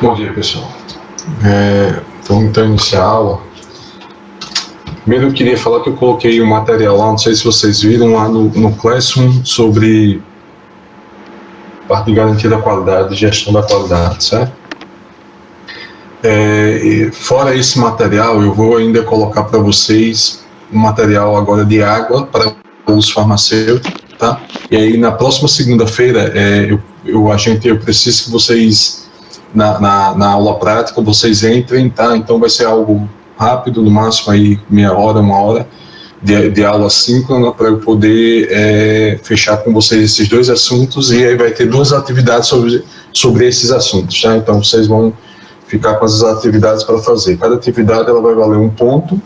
Bom dia, pessoal. Vamos então iniciar a aula. Primeiro eu queria falar que eu coloquei um material lá, não sei se vocês viram lá no Classroom, sobre parte de garantia da qualidade, gestão da qualidade, certo? Fora esse material, eu vou ainda colocar para vocês um material agora de água para uso farmacêutico, tá? E aí na próxima segunda-feira, eu preciso que vocês, na aula prática, vocês entrem, tá? Então vai ser algo rápido, no máximo aí meia hora, uma hora, de aula síncrona, para eu poder fechar com vocês esses dois assuntos, e aí vai ter duas atividades sobre esses assuntos, tá? Então vocês vão ficar com as atividades para fazer. Cada atividade ela vai valer 1 ponto,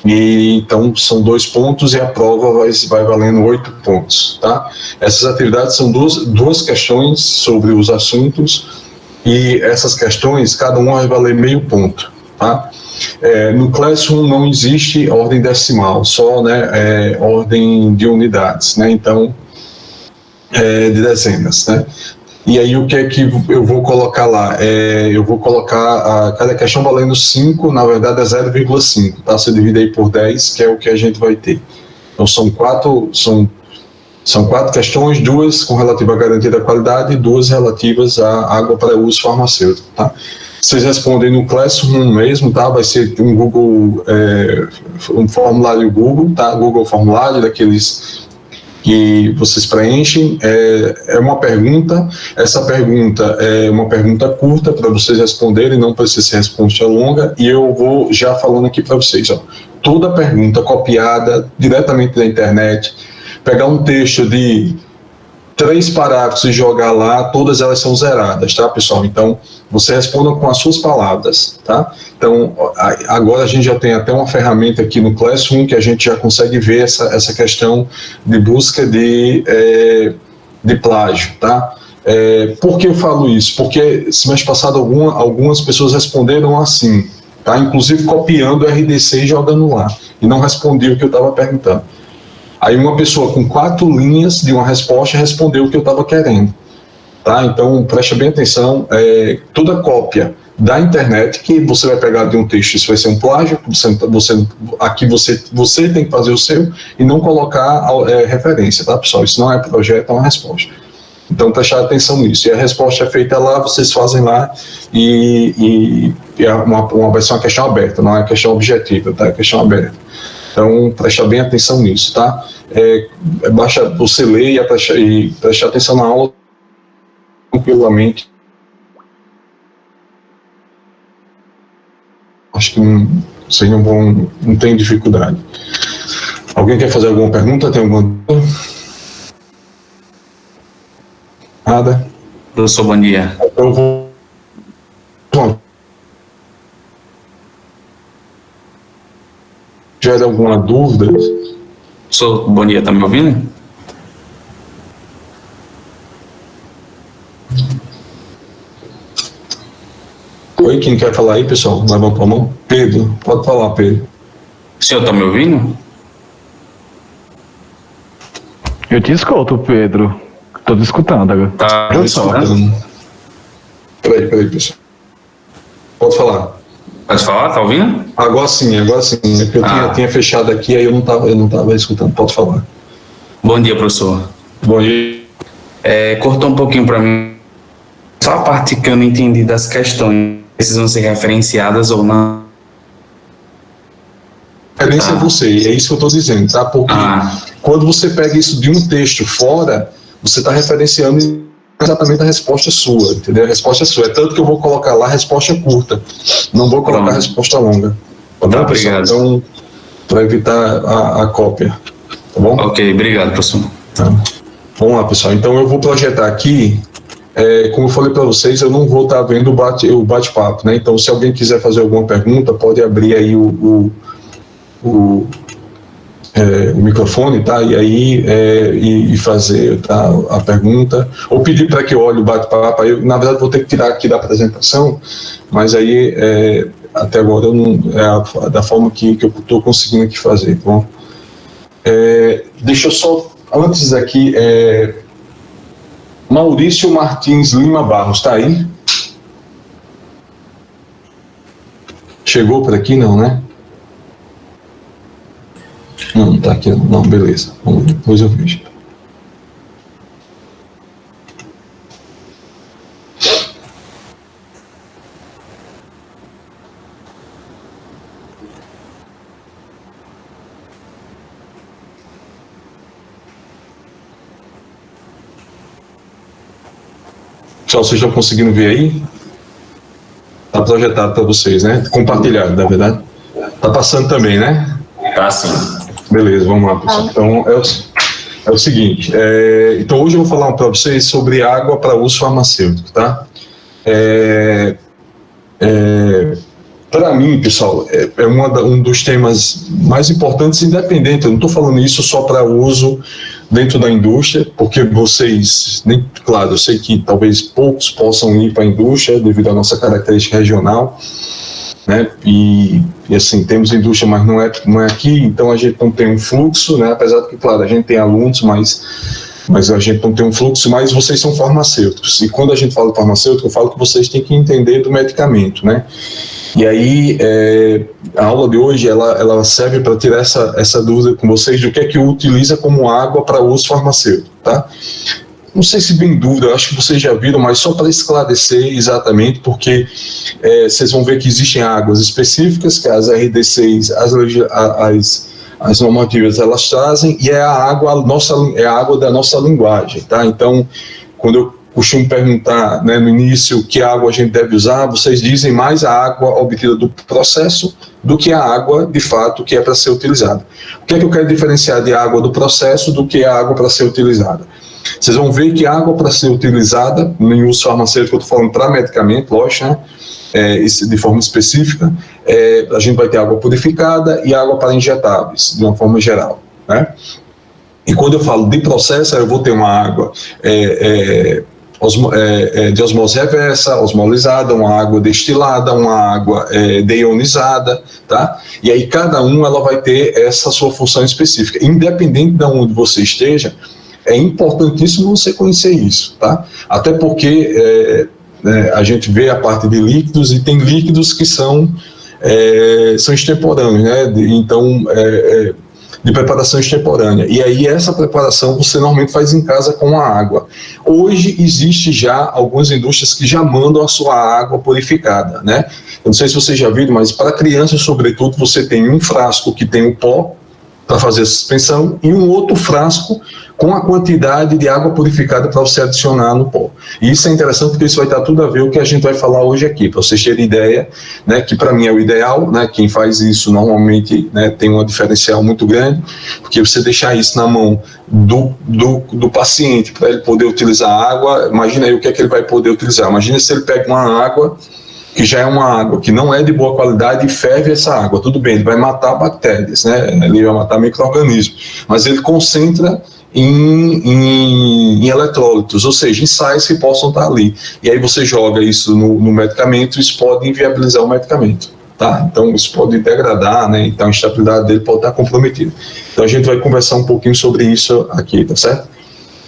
e então são 2 pontos e a prova vai valendo 8 pontos, tá? Essas atividades são duas questões sobre os assuntos, e essas questões, cada uma vai valer meio ponto, tá? No Classroom não existe ordem decimal, só, né, ordem de unidades, né? Então, de dezenas, né? E aí o que é que eu vou colocar lá? Eu vou colocar cada questão valendo 5, na verdade é 0,5, tá? Você divide aí por 10, que é o que a gente vai ter. Então são quatro questões, 2 com relativa à garantia da qualidade e 2 relativas à água para uso farmacêutico, tá? Vocês respondem no Classroom mesmo, tá? Vai ser um Google, um formulário Google, tá? Google formulário, daqueles que vocês preenchem. É uma pergunta, essa pergunta é uma pergunta curta para vocês responderem, não precisa ser resposta longa, e eu vou já falando aqui para vocês, ó. Toda pergunta copiada diretamente da internet, pegar um texto de 3 parágrafos e jogar lá, todas elas são zeradas, tá, pessoal? Então, você responda com as suas palavras, tá? Então, agora a gente já tem até uma ferramenta aqui no Classroom que a gente já consegue ver essa questão de busca de plágio, tá? Por que eu falo isso? Porque semestre passado algumas pessoas responderam assim, tá? Inclusive copiando o RDC e jogando lá, e não respondiam o que eu estava perguntando. Aí uma pessoa com 4 linhas de uma resposta respondeu o que eu estava querendo, tá? Então, preste bem atenção, toda cópia da internet que você vai pegar de um texto, isso vai ser um plágio, aqui você tem que fazer o seu e não colocar referência, tá, pessoal? Isso não é projeto, é uma resposta. Então, prestar atenção nisso. E a resposta é feita lá, vocês fazem lá, e vai ser uma questão aberta, não é uma questão objetiva, tá? É questão aberta. Então, prestar bem atenção nisso, tá? Basta você ler e prestar atenção na aula tranquilamente. Acho que vocês não tem dificuldade. Alguém quer fazer alguma pergunta? Tem alguma dúvida? Nada? Professor, bom dia. Eu vou... tiver alguma dúvida? Professor, bom dia, tá me ouvindo? Oi, quem quer falar aí, pessoal? Levanta a mão. Pedro, pode falar, Pedro. O senhor tá me ouvindo? Eu te escuto, Pedro. Tô te escutando agora. Tá Eu me escutando. escutando? Peraí, pessoal. Pode falar. Pode falar, tá ouvindo? Agora sim. É porque eu tinha fechado aqui, aí eu não tava escutando. Pode falar. Bom dia, professor. Bom dia. Cortou um pouquinho para mim. Só a parte que eu não entendi das questões precisam ser referenciadas ou não. Referência é você, é isso que eu estou dizendo, tá? Porque quando você pega isso de um texto fora, você está referenciando exatamente a resposta sua, entendeu? A resposta é sua. É tanto que eu vou colocar lá a resposta curta, não vou colocar a resposta longa. Tá bom, obrigado. pessoal? Então, para evitar a cópia. Tá bom? Ok, obrigado, professor. Tá. Vamos lá, pessoal. Então, eu vou projetar aqui. Como eu falei para vocês, eu não vou estar vendo o bate-papo, né? Então, se alguém quiser fazer alguma pergunta, pode abrir aí o microfone, tá? E aí e fazer, tá, a pergunta, ou pedir para que eu olhe o bate-papo. Aí, na verdade, vou ter que tirar aqui da apresentação, mas aí até agora eu não, da forma que eu estou conseguindo aqui fazer, tá bom? Deixa eu só, antes aqui, Maurício Martins Lima Barros, tá aí? Chegou por aqui, não, né? Não tá aqui, não, beleza. Vamos, depois eu vejo. Pessoal, vocês estão conseguindo ver aí? Está projetado para vocês, né? Compartilhado, na verdade. Está passando também, né? Tá sim. Beleza, vamos lá, pessoal. Então, é o seguinte. Então, hoje eu vou falar para vocês sobre água para uso farmacêutico, tá? Para mim, pessoal, é um dos temas mais importantes, independente. Eu não estou falando isso só para uso dentro da indústria, porque vocês, claro, eu sei que talvez poucos possam ir para a indústria devido à nossa característica regional, né? E assim, temos indústria, mas não é aqui, então a gente não tem um fluxo, né? Apesar de que, claro, a gente tem alunos, mas a gente não tem um fluxo, mas vocês são farmacêuticos. E quando a gente fala de farmacêutico, eu falo que vocês têm que entender do medicamento, né? E aí, a aula de hoje, ela serve para tirar essa dúvida com vocês do que utiliza como água para uso farmacêutico, tá? Não sei se bem dúvida, eu acho que vocês já viram, mas só para esclarecer exatamente, porque vocês vão ver que existem águas específicas, que as RD6, as normativas, elas trazem, e é a água da nossa linguagem, tá? Então, quando eu costumo perguntar, né, no início que água a gente deve usar, vocês dizem mais a água obtida do processo do que a água, de fato, que é para ser utilizada. O que é que eu quero diferenciar de água do processo do que a água para ser utilizada? Vocês vão ver que a água para ser utilizada, em uso farmacêutico, eu estou falando para medicamento, lógico, né? De forma específica, a gente vai ter água purificada e água para injetáveis, de uma forma geral, né? E quando eu falo de processo, eu vou ter uma água de osmose reversa, osmolizada, uma água destilada, uma água deionizada, tá? E aí cada uma ela vai ter essa sua função específica. Independente de onde você esteja, é importantíssimo você conhecer isso, tá? Até porque a gente vê a parte de líquidos e tem líquidos que são extemporâneos, né? Então, de preparação extemporânea. E aí essa preparação você normalmente faz em casa com a água. Hoje existe já algumas indústrias que já mandam a sua água purificada, né? Eu não sei se vocês já viram, mas para crianças, sobretudo, você tem um frasco que tem o pó para fazer a suspensão e um outro frasco com a quantidade de água purificada para você adicionar no pó. E isso é interessante porque isso vai estar tudo a ver com o que a gente vai falar hoje aqui, para vocês terem ideia, né, que para mim é o ideal, né, quem faz isso normalmente, né, tem um diferencial muito grande, porque você deixar isso na mão do paciente para ele poder utilizar a água, imagina aí o que é que ele vai poder utilizar. Imagina se ele pega uma água que já é uma água que não é de boa qualidade e ferve essa água, tudo bem, ele vai matar bactérias, né? Ele vai matar micro-organismos, mas ele concentra em eletrólitos, ou seja, em sais que possam estar ali. E aí você joga isso no medicamento, isso pode inviabilizar o medicamento, tá? Então isso pode degradar, né? Então a estabilidade dele pode estar comprometida. Então a gente vai conversar um pouquinho sobre isso aqui, tá certo?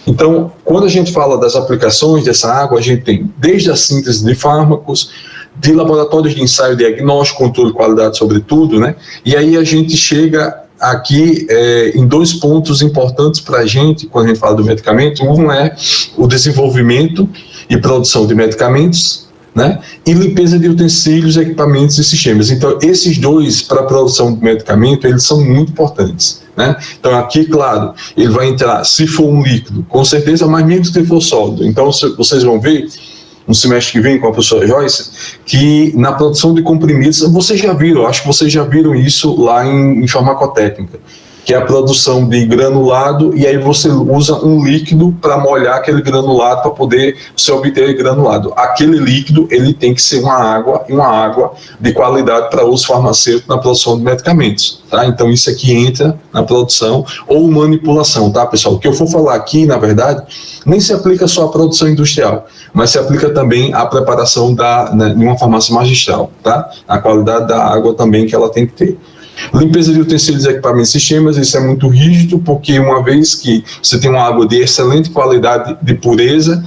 Então, quando a gente fala das aplicações dessa água, a gente tem desde a síntese de fármacos, de laboratórios de ensaio diagnóstico, controle de qualidade, sobretudo, né? E aí a gente chega aqui em dois pontos importantes para a gente, quando a gente fala do medicamento. Um é o desenvolvimento e produção de medicamentos, né? E limpeza de utensílios, equipamentos e sistemas. Então, esses dois, para a produção de medicamento, eles são muito importantes, né? Então, aqui, claro, ele vai entrar, se for um líquido, com certeza, mas mesmo se for sólido. Então, vocês vão ver no semestre que vem com a professora Joyce, que na produção de comprimidos, vocês já viram, acho que vocês já viram isso lá em farmacotécnica, que é a produção de granulado, e aí você usa um líquido para molhar aquele granulado, para poder você obter granulado. Aquele líquido, ele tem que ser uma água de qualidade para uso farmacêutico na produção de medicamentos, tá? Então isso aqui entra na produção ou manipulação, tá, pessoal? O que eu for falar aqui, na verdade, nem se aplica só à produção industrial, mas se aplica também à preparação de uma farmácia magistral, tá? A qualidade da água também que ela tem que ter. Limpeza de utensílios, equipamentos e sistemas, isso é muito rígido, porque uma vez que você tem uma água de excelente qualidade de pureza,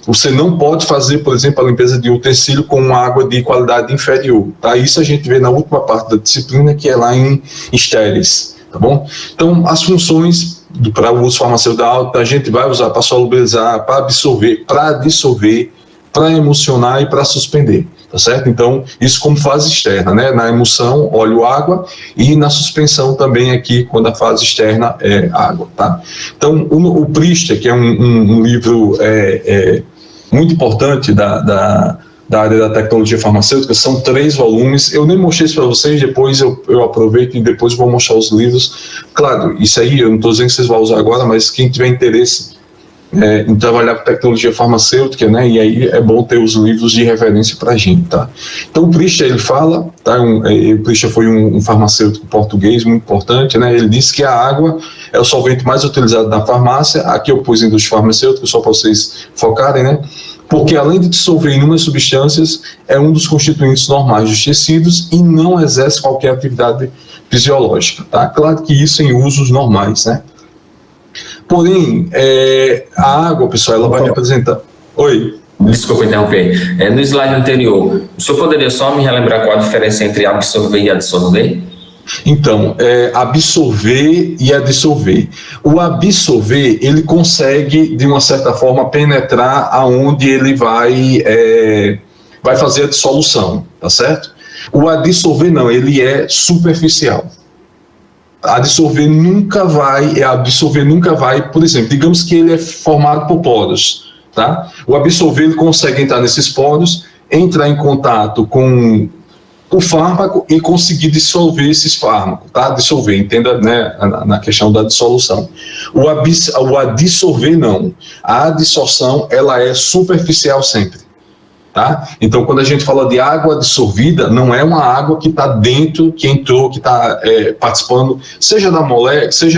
Você não pode fazer, por exemplo, a limpeza de utensílio com água de qualidade inferior, tá? Isso a gente vê na última parte da disciplina, que é lá em estéreis, tá bom? Então, as funções para o uso farmacêutico a gente vai usar para solubilizar, para dissolver, para emulsionar e para suspender, tá certo? Então, isso como fase externa, né? Na emulsão, óleo, água, e na suspensão também aqui, quando a fase externa é água, tá? Então, o Priester, que é um livro muito importante da área da tecnologia farmacêutica, são 3 volumes. Eu nem mostrei isso para vocês, depois eu aproveito e depois vou mostrar os livros. Claro, isso aí eu não estou dizendo que vocês vão usar agora, mas quem tiver interesse em trabalhar com tecnologia farmacêutica, né, e aí é bom ter os livros de referência para a gente, tá? Então o Priester, ele fala, tá, o Priester foi um farmacêutico português muito importante, né, ele disse que a água é o solvente mais utilizado na farmácia. Aqui eu pus indústria farmacêutica só para vocês focarem, né, porque além de dissolver inúmeras substâncias, é um dos constituintes normais dos tecidos e não exerce qualquer atividade fisiológica, tá? Claro que isso em usos normais, né? Porém, a água, pessoal, ela vai representar... Oi? Desculpa interromper. No slide anterior, o senhor poderia só me relembrar qual a diferença entre absorver e adsorver? Então, absorver e adsorver. O absorver, ele consegue, de uma certa forma, penetrar aonde ele vai fazer a dissolução, tá certo? O adsorver não, ele é superficial. Absorver nunca vai, por exemplo, digamos que ele é formado por poros, tá? O absorver, ele consegue entrar nesses poros, entrar em contato com o fármaco e conseguir dissolver esses fármacos, tá? Dissolver, entenda, né, na questão da dissolução. O adsorver não. A adsorção, ela é superficial sempre, tá? Então, quando a gente fala de água dissolvida, não é uma água que está dentro, que entrou, que está participando, seja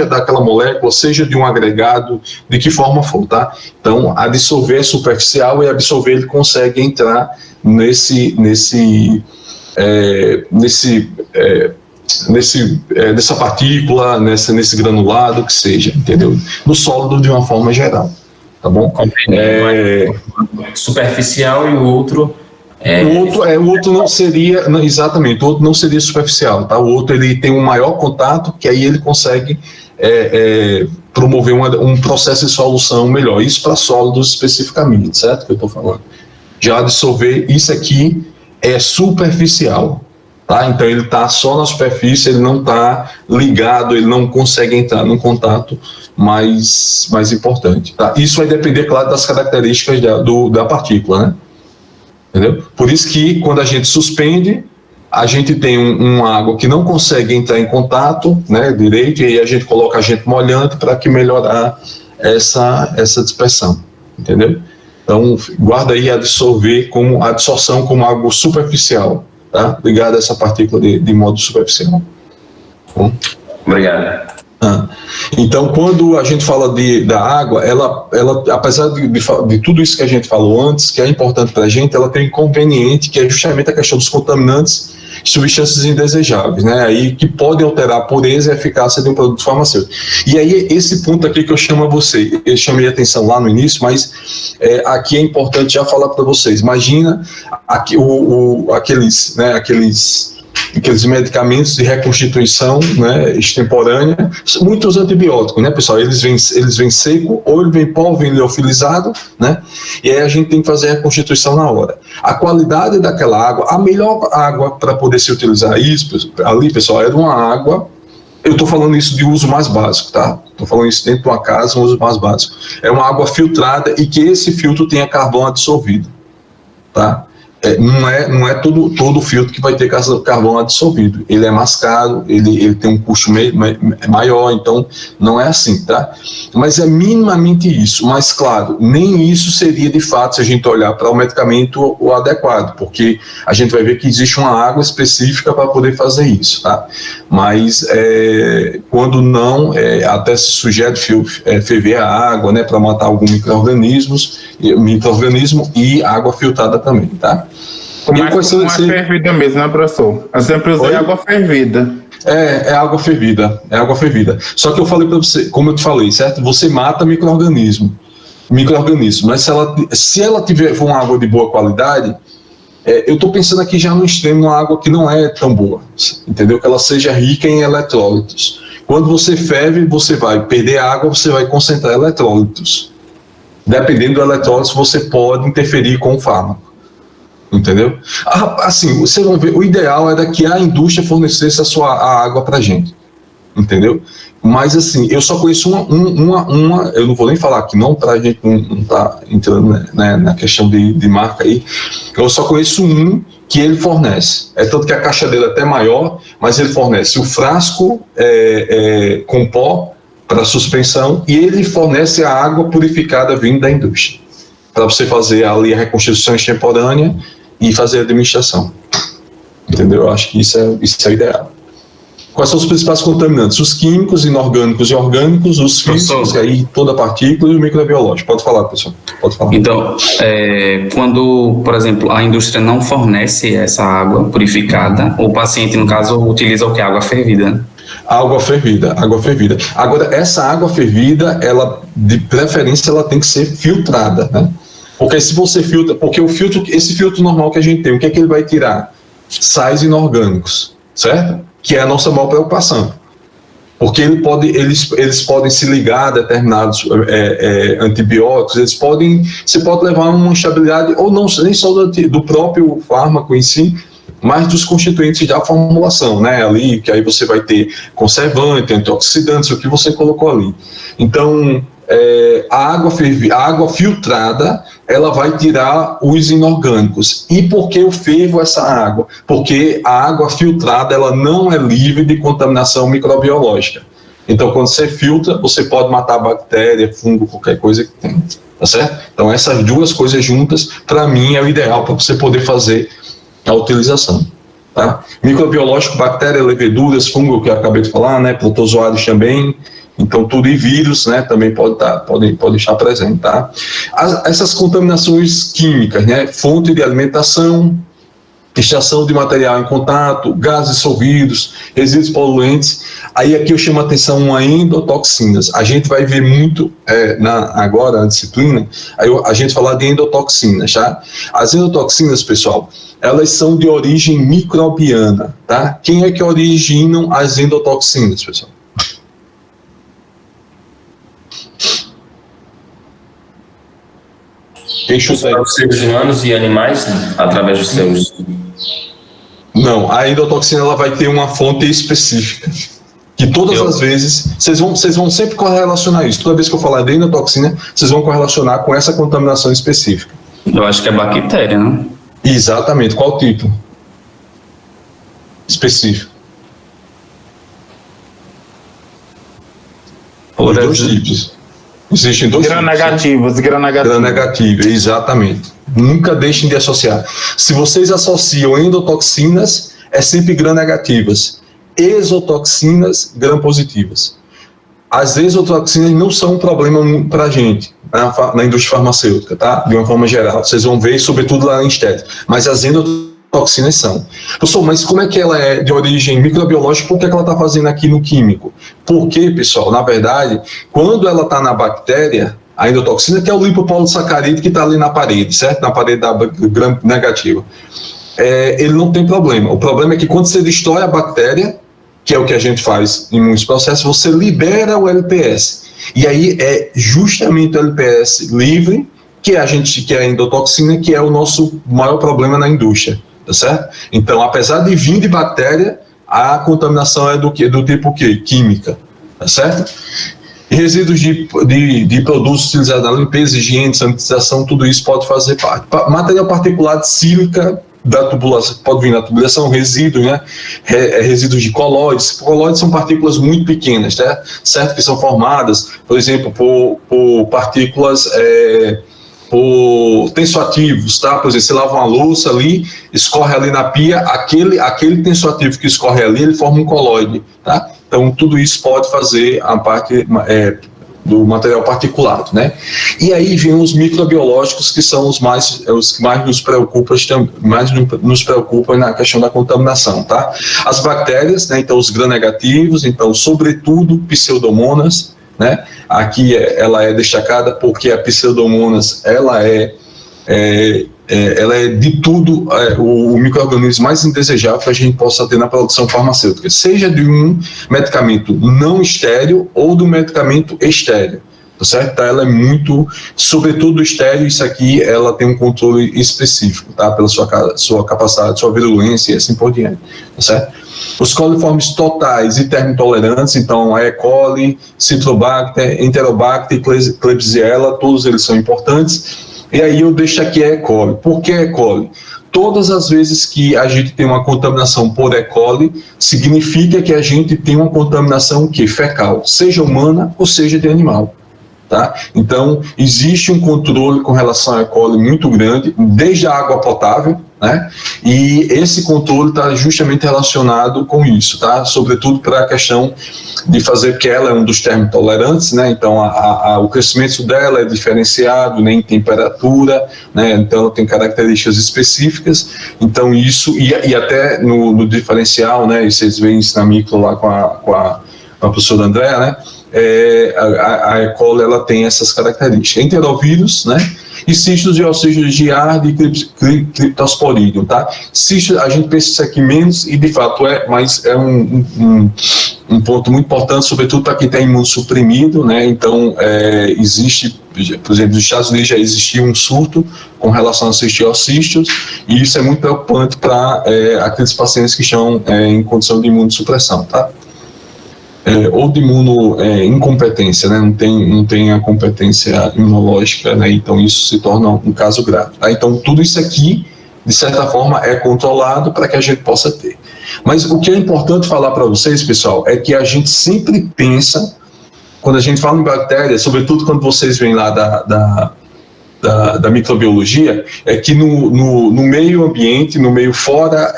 daquela molécula, seja de um agregado, de que forma for, tá? Então, a dissolver é superficial e a absorver ele consegue entrar nessa partícula, nesse granulado, que seja, entendeu? No sólido de uma forma geral, tá bom? Superficial e o outro... O outro não seria, exatamente, o outro não seria superficial, tá? O outro, ele tem um maior contato, que aí ele consegue promover um processo de solução melhor, isso para sólidos especificamente, certo? Que eu estou falando. Já dissolver, isso aqui é superficial, tá? Então ele está só na superfície, ele não está ligado, ele não consegue entrar num contato mais importante, tá? Isso vai depender, claro, das características da partícula, né? Entendeu? Por isso que quando a gente suspende, a gente tem uma água que não consegue entrar em contato, né, direito, e aí a gente coloca agente molhante para que melhorar essa dispersão, entendeu? Então, guarda aí a absorção como algo superficial, tá? Ligado a essa partícula de modo superficial. Bom? Obrigado. Então, quando a gente fala da água, ela apesar de tudo isso que a gente falou antes, que é importante para a gente, ela tem um inconveniente, que é justamente a questão dos contaminantes e substâncias indesejáveis, né? Aí que podem alterar a pureza e a eficácia de um produto farmacêutico. E aí, esse ponto aqui que eu chamo a você, eu chamei a atenção lá no início, mas aqui é importante já falar para vocês. Imagina aqueles medicamentos de reconstituição, né, extemporânea, muitos antibióticos, né, pessoal, eles vêm seco, ou ele vem pó, ou vem liofilizado, né, e aí a gente tem que fazer a reconstituição na hora. A qualidade daquela água, a melhor água para poder se utilizar isso, ali, pessoal, era uma água, eu estou falando isso de uso mais básico, tá? Estou falando isso dentro de uma casa, um uso mais básico. É uma água filtrada e que esse filtro tenha carvão adsorvido, tá? Não é todo filtro que vai ter carvão adsorvido. Ele é mais caro, ele tem um custo maior, então não é assim, tá? Mas é minimamente isso. Mas, claro, nem isso seria de fato se a gente olhar para o medicamento o adequado, porque a gente vai ver que existe uma água específica para poder fazer isso, tá? Mas quando não, até se sugere ferver a água, né, para matar algum micro-organismo e água filtrada também, tá? Como é fervida mesmo, né, professor? Eu sempre usei água fervida. É água fervida. Só que eu falei para você, como eu te falei, certo? Você mata micro-organismo. micro-organismos. Mas se ela tiver for uma água de boa qualidade, eu estou pensando aqui já no extremo, uma água que não é tão boa, entendeu? Que ela seja rica em eletrólitos. Quando você ferve, você vai perder água, você vai concentrar eletrólitos. Dependendo do eletrólito, você pode interferir com o fármaco. Entendeu? Assim, vocês vão ver, o ideal era que a indústria fornecesse a água para a gente. Entendeu? Mas assim, eu só conheço uma, eu não vou nem falar aqui não, para a gente não tá entrando, né, na questão de marca aí, eu só conheço um que ele fornece, tanto que a caixa dele é até maior, mas ele fornece o frasco com pó para suspensão e ele fornece a água purificada vindo da indústria, para você fazer ali a reconstituição extemporânea e fazer a administração. Entendeu? Eu acho que isso é o ideal. Quais são os principais contaminantes? Os químicos, inorgânicos e orgânicos, os físicos, aí toda a partícula e o microbiológico. Pode falar, pessoal. Pode falar. Então, quando, por exemplo, a indústria não fornece essa água purificada, o paciente, no caso, utiliza o que? Água fervida, né? Água fervida. Agora, essa água fervida, ela, de preferência, ela tem que ser filtrada, né? Porque se você filtra, porque esse filtro normal que a gente tem, o que é que ele vai tirar? Sais inorgânicos, certo? Que é a nossa maior preocupação. Porque eles podem se ligar a determinados antibióticos, você pode levar a uma instabilidade, ou não, nem só do próprio fármaco em si, mas dos constituintes da formulação, né? Ali, que aí você vai ter conservante, antioxidantes, o que você colocou ali. Então, a água filtrada, ela vai tirar os inorgânicos. E por que eu fervo essa água? Porque a água filtrada, ela não é livre de contaminação microbiológica. Então, quando você filtra, você pode matar bactéria, fungo, qualquer coisa que tem, tá certo? Então, essas duas coisas juntas, para mim, é o ideal para você poder fazer a utilização, tá? Microbiológico, bactéria, leveduras, fungo, que eu acabei de falar, né? Protozoários também. Então, tudo, e vírus, né, também pode estar presente, tá? Essas contaminações químicas, né, fonte de alimentação, extração de material em contato, gases dissolvidos, resíduos poluentes. Aí aqui eu chamo a atenção a endotoxinas. A gente vai ver muito agora na disciplina, a gente falar de endotoxinas, tá? As endotoxinas, pessoal, elas são de origem microbiana, tá? Quem é que originam as endotoxinas, pessoal? Para os seres humanos e animais, através dos seus... Não, a endotoxina ela vai ter uma fonte específica. Que todas as vezes, vocês vão sempre correlacionar isso. Toda vez que eu falar de endotoxina, vocês vão correlacionar com essa contaminação específica. Eu acho que é bactéria, né? Exatamente. Qual tipo? Específico. Os dois tipos. Existem dois tipos. Gram-negativo, exatamente. Nunca deixem de associar. Se vocês associam endotoxinas, é sempre gram-negativas. Exotoxinas, gram-positivas. As exotoxinas não são um problema para a gente, na indústria farmacêutica, tá? De uma forma geral. Vocês vão ver, sobretudo lá na estética. Mas as endotoxinas são. Pessoal, mas como é que ela é de origem microbiológica? Por que ela está fazendo aqui no químico? Porque, pessoal, na verdade, quando ela está na bactéria, a endotoxina, que é o lipopolissacarídeo que está ali na parede, certo? Na parede da gram-negativa. Ele não tem problema. O problema é que quando você destrói a bactéria, que é o que a gente faz em muitos processos, você libera o LPS. E aí é justamente o LPS livre que é a endotoxina, que é o nosso maior problema na indústria, tá certo? Então, apesar de vir de bactéria, a contaminação é do tipo quê? Química, tá certo? E resíduos de produtos utilizados na limpeza, higiene, sanitização, tudo isso pode fazer parte. Material particulado, sílica, da tubulação, pode vir na tubulação, resíduos, né? Resíduos de colóides. Colóides são partículas muito pequenas, né? Certo? Que são formadas, por exemplo, por partículas, por tensoativos, tá? Por exemplo, você lava uma louça ali, escorre ali na pia, aquele tensoativo que escorre ali, ele forma um colóide, tá? Então, tudo isso pode fazer a parte do material particulado, né? E aí vem os microbiológicos, que são os que mais nos preocupam na questão da contaminação, tá? As bactérias, né? Então, os gram-negativos, então, sobretudo, pseudomonas, né? Aqui ela é destacada porque a Pseudomonas, ela é de tudo o micro-organismo mais indesejável que a gente possa ter na produção farmacêutica, seja de um medicamento não estéril ou do medicamento estéril, tá certo? Tá, ela é muito, sobretudo estéril, isso aqui ela tem um controle específico, tá? Pela sua capacidade, sua virulência e assim por diante, tá certo? Os coliformes totais e termotolerantes, então a E. coli, Citrobacter, Enterobacter e Klebsiella, todos eles são importantes. E aí eu deixo aqui a E. coli. Por que E. coli? Todas as vezes que a gente tem uma contaminação por E. coli, significa que a gente tem uma contaminação fecal, seja humana ou seja de animal. Tá? Então, existe um controle com relação à E. coli muito grande, desde a água potável, né? E esse controle está justamente relacionado com isso, tá? Sobretudo para a questão de fazer, porque ela é um dos termotolerantes, né? Então o crescimento dela é diferenciado, né, em temperatura, né? Então ela tem características específicas, então isso, e até no diferencial, né? E vocês veem isso na micro lá com a professora Andréa, né? A E. coli ela tem essas características. Enterovírus, né? E cistos e oxígenos de Giardia e Cryptosporidium, tá? Cistos, a gente pensa isso aqui menos, e de fato mas é um ponto muito importante, sobretudo para quem está imunossuprimido, né? Então, existe, por exemplo, nos Estados Unidos já existia um surto com relação a cistos, e isso é muito preocupante para aqueles pacientes que estão em condição de imunossupressão, tá? Ou de imunoincompetência, né? Não tem a competência imunológica, né? Então isso se torna um caso grave. Tá? Então tudo isso aqui, de certa forma, é controlado para que a gente possa ter. Mas o que é importante falar para vocês, pessoal, é que a gente sempre pensa, quando a gente fala em bactérias, sobretudo quando vocês vêm lá da microbiologia, é que no meio ambiente, no meio fora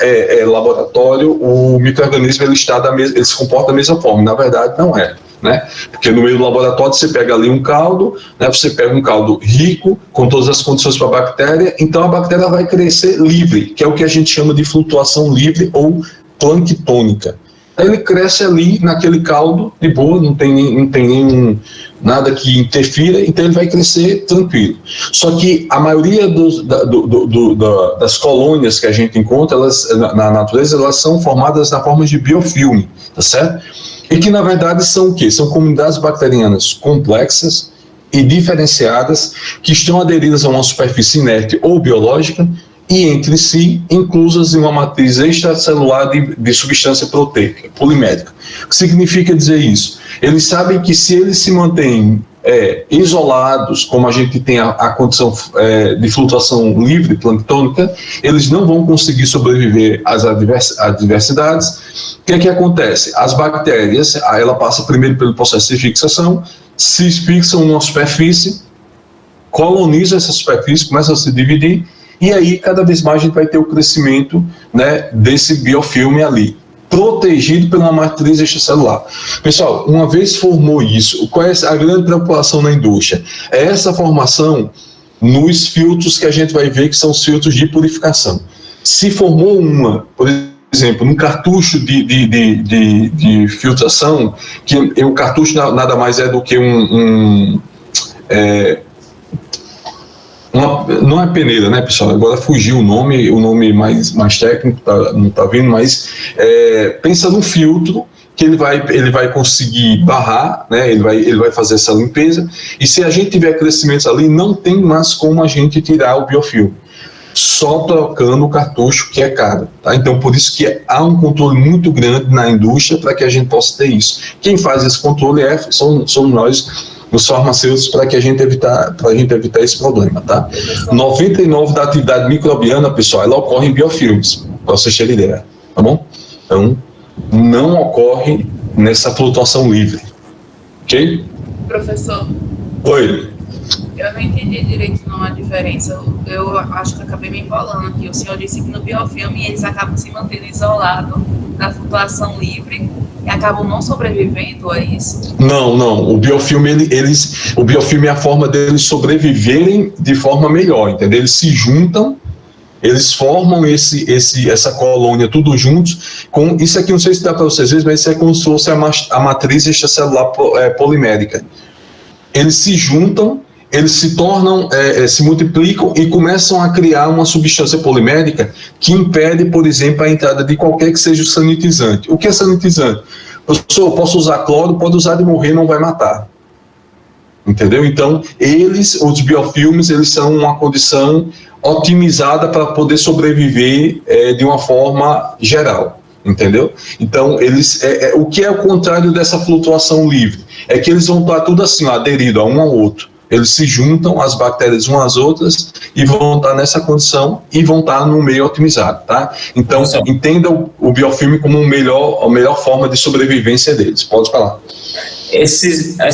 laboratório, o micro-organismo ele se comporta da mesma forma. Na verdade, não é, né? Porque no meio do laboratório você pega ali um caldo, né? Você pega um caldo rico, com todas as condições para a bactéria, então a bactéria vai crescer livre, que é o que a gente chama de flutuação livre ou planctônica. Ele cresce ali naquele caldo de boa, não tem nenhum nada que interfira, então ele vai crescer tranquilo. Só que a maioria das colônias que a gente encontra na natureza, elas são formadas na forma de biofilme, tá certo? E que na verdade são o quê? São comunidades bacterianas complexas e diferenciadas que estão aderidas a uma superfície inerte ou biológica e entre si inclusas em uma matriz extracelular de substância proteica, polimétrica. O que significa dizer isso? Eles sabem que se eles se mantêm isolados, como a gente tem a condição de flutuação livre, planctônica, eles não vão conseguir sobreviver às adversidades. O que é que acontece? As bactérias, ela passa primeiro pelo processo de fixação, se fixam numa superfície, colonizam essa superfície, começam a se dividir, e aí cada vez mais a gente vai ter o crescimento, né, desse biofilme ali, protegido pela matriz extracelular. Pessoal, uma vez formou isso, qual é a grande preocupação na indústria? É essa formação nos filtros que a gente vai ver que são os filtros de purificação. Se formou por exemplo, num cartucho de filtração, que o cartucho nada mais é do que não é peneira, né, pessoal? Agora fugiu o nome mais técnico, não está vindo, mas pensa no filtro que ele vai conseguir barrar, né? Ele vai fazer essa limpeza, e se a gente tiver crescimentos ali, não tem mais como a gente tirar o biofilme, só trocando o cartucho, que é caro, tá? Então, por isso que há um controle muito grande na indústria para que a gente possa ter isso. Quem faz esse controle somos nós, os farmacêuticos, para a gente evitar esse problema, tá? 99% da atividade microbiana, pessoal, ela ocorre em biofilmes, para vocês terem ideia, tá bom? Então, não ocorre nessa flutuação livre, ok? Professor. Oi. Eu não entendi direito não a diferença. Eu acho que eu acabei me embolando aqui. O senhor disse que no biofilme eles acabam se mantendo isolados da flutuação livre e acabam não sobrevivendo a isso? Não. O biofilme, é a forma deles sobreviverem de forma melhor, entendeu? Eles se juntam Eles formam essa colônia tudo juntos. Com isso aqui, não sei se dá para vocês verem, mas isso é como se fosse a matriz extracelular polimérica. Eles se juntam, eles se tornam, se multiplicam e começam a criar uma substância polimérica que impede, por exemplo, a entrada de qualquer que seja o sanitizante. O que é sanitizante? Professor, eu posso usar cloro, pode usar de morrer, não vai matar. Entendeu? Então, os biofilmes, eles são uma condição otimizada para poder sobreviver de uma forma geral. Entendeu? Então, o que é o contrário dessa flutuação livre? É que eles vão estar tudo assim, aderido a um ao outro. Eles se juntam, as bactérias umas às outras, e vão estar nessa condição e vão estar no meio otimizado, tá? Então, entenda o biofilme como a melhor forma de sobrevivência deles. Pode falar.